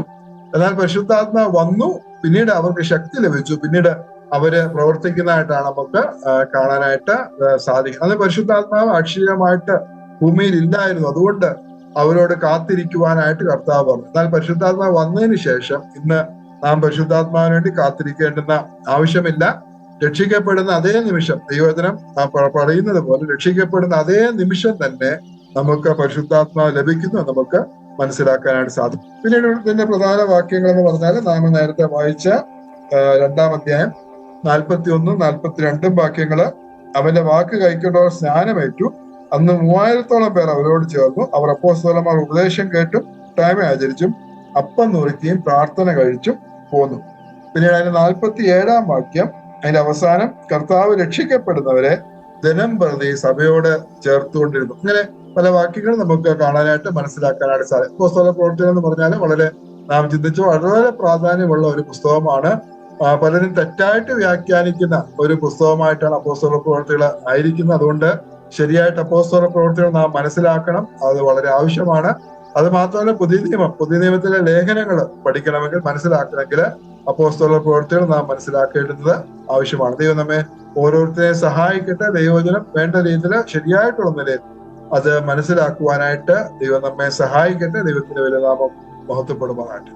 എന്നാൽ പരിശുദ്ധാത്മാവ് വന്നു, പിന്നീട് അവർക്ക് ശക്തി ലഭിച്ചു, പിന്നീട് അവര് പ്രവർത്തിക്കുന്നതായിട്ടാണ് നമുക്ക് കാണാനായിട്ട് സാധിക്കും. അത് പരിശുദ്ധാത്മാവ് അക്ഷരീയമായിട്ട് ഭൂമിയിൽ ഇല്ലായിരുന്നു, അതുകൊണ്ട് അവരോട് കാത്തിരിക്കുവാനായിട്ട് കർത്താവ് പറഞ്ഞു. എന്നാൽ പരിശുദ്ധാത്മാവ് വന്നതിന് ശേഷം ഇന്ന് നാം പരിശുദ്ധാത്മാവിന് വേണ്ടി കാത്തിരിക്കേണ്ടുന്ന ആവശ്യമില്ല. രക്ഷിക്കപ്പെടുന്ന അതേ നിമിഷം, ദൈവവചനം പറയുന്നത് പോലെ രക്ഷിക്കപ്പെടുന്ന അതേ നിമിഷം തന്നെ നമുക്ക് പരിശുദ്ധാത്മാവ് ലഭിക്കുന്നു നമുക്ക് മനസ്സിലാക്കാനായിട്ട് സാധിക്കും. പിന്നീട് ഇതിന്റെ പ്രധാന വാക്യങ്ങൾ എന്ന് പറഞ്ഞാൽ നാം നേരത്തെ വായിച്ച 2-ാം അധ്യായം 41, 42 വാക്യങ്ങള്, അവന്റെ വാക്ക് കൈക്കൊണ്ടവർ സ്നാനമേറ്റു, അന്ന് 3000-ഓളം പേർ അവരോട് ചേർന്നു. അവർ അപ്പോസ്തലന്മാർ ഉപദേശം കേട്ടും കൂട്ടായ്മ ആചരിച്ചും അപ്പം നുറുക്കിയും പ്രാർത്ഥന കഴിച്ചും പോന്നു. പിന്നീട് അതിന്റെ 47-ാം വാക്യം, അതിന്റെ അവസാനം, കർത്താവ് രക്ഷിക്കപ്പെടുന്നവരെ ദിനം പ്രതി സഭയോട് ചേർത്തുകൊണ്ടിരുന്നു. ഇങ്ങനെ പല വാക്യങ്ങൾ നമുക്ക് കാണാനായിട്ട് മനസ്സിലാക്കാനായിട്ട് സാധിക്കും. അപ്പോസ്തല പ്രവൃത്തികൾ എന്ന് പറഞ്ഞാൽ വളരെ നാം ചിന്തിച്ചു വളരെ പ്രാധാന്യമുള്ള ഒരു പുസ്തകമാണ്. പലരും തെറ്റായിട്ട് വ്യാഖ്യാനിക്കുന്ന ഒരു പുസ്തകമായിട്ടാണ് അപ്പോസ്തല പ്രവൃത്തികൾ ആയിരിക്കുന്നത്. അതുകൊണ്ട് ശരിയായിട്ട് അപ്പോസ്തല പ്രവൃത്തികൾ നാം മനസ്സിലാക്കണം, അത് വളരെ ആവശ്യമാണ്. അത് മാത്രമല്ല പുതിയ നിയമത്തിലെ ലേഖനങ്ങൾ പഠിക്കണമെങ്കിൽ, മനസ്സിലാക്കണമെങ്കിൽ അപ്പോസ്തല പ്രവൃത്തികൾ നാം മനസ്സിലാക്കേണ്ടത് ആവശ്യമാണ്. ദൈവം നമ്മെ ഓരോരുത്തരെയും സഹായിക്കട്ടെ. ദൈവവചനം വേണ്ട രീതിയിൽ ശരിയായിട്ടുള്ള നിലയിൽ അത് മനസ്സിലാക്കുവാനായിട്ട് ദൈവം നമ്മെ സഹായിക്കട്ടെ. ദൈവത്തിന്റെ വലിയ നാമം മഹത്വപ്പെടുമാറാകട്ടെ.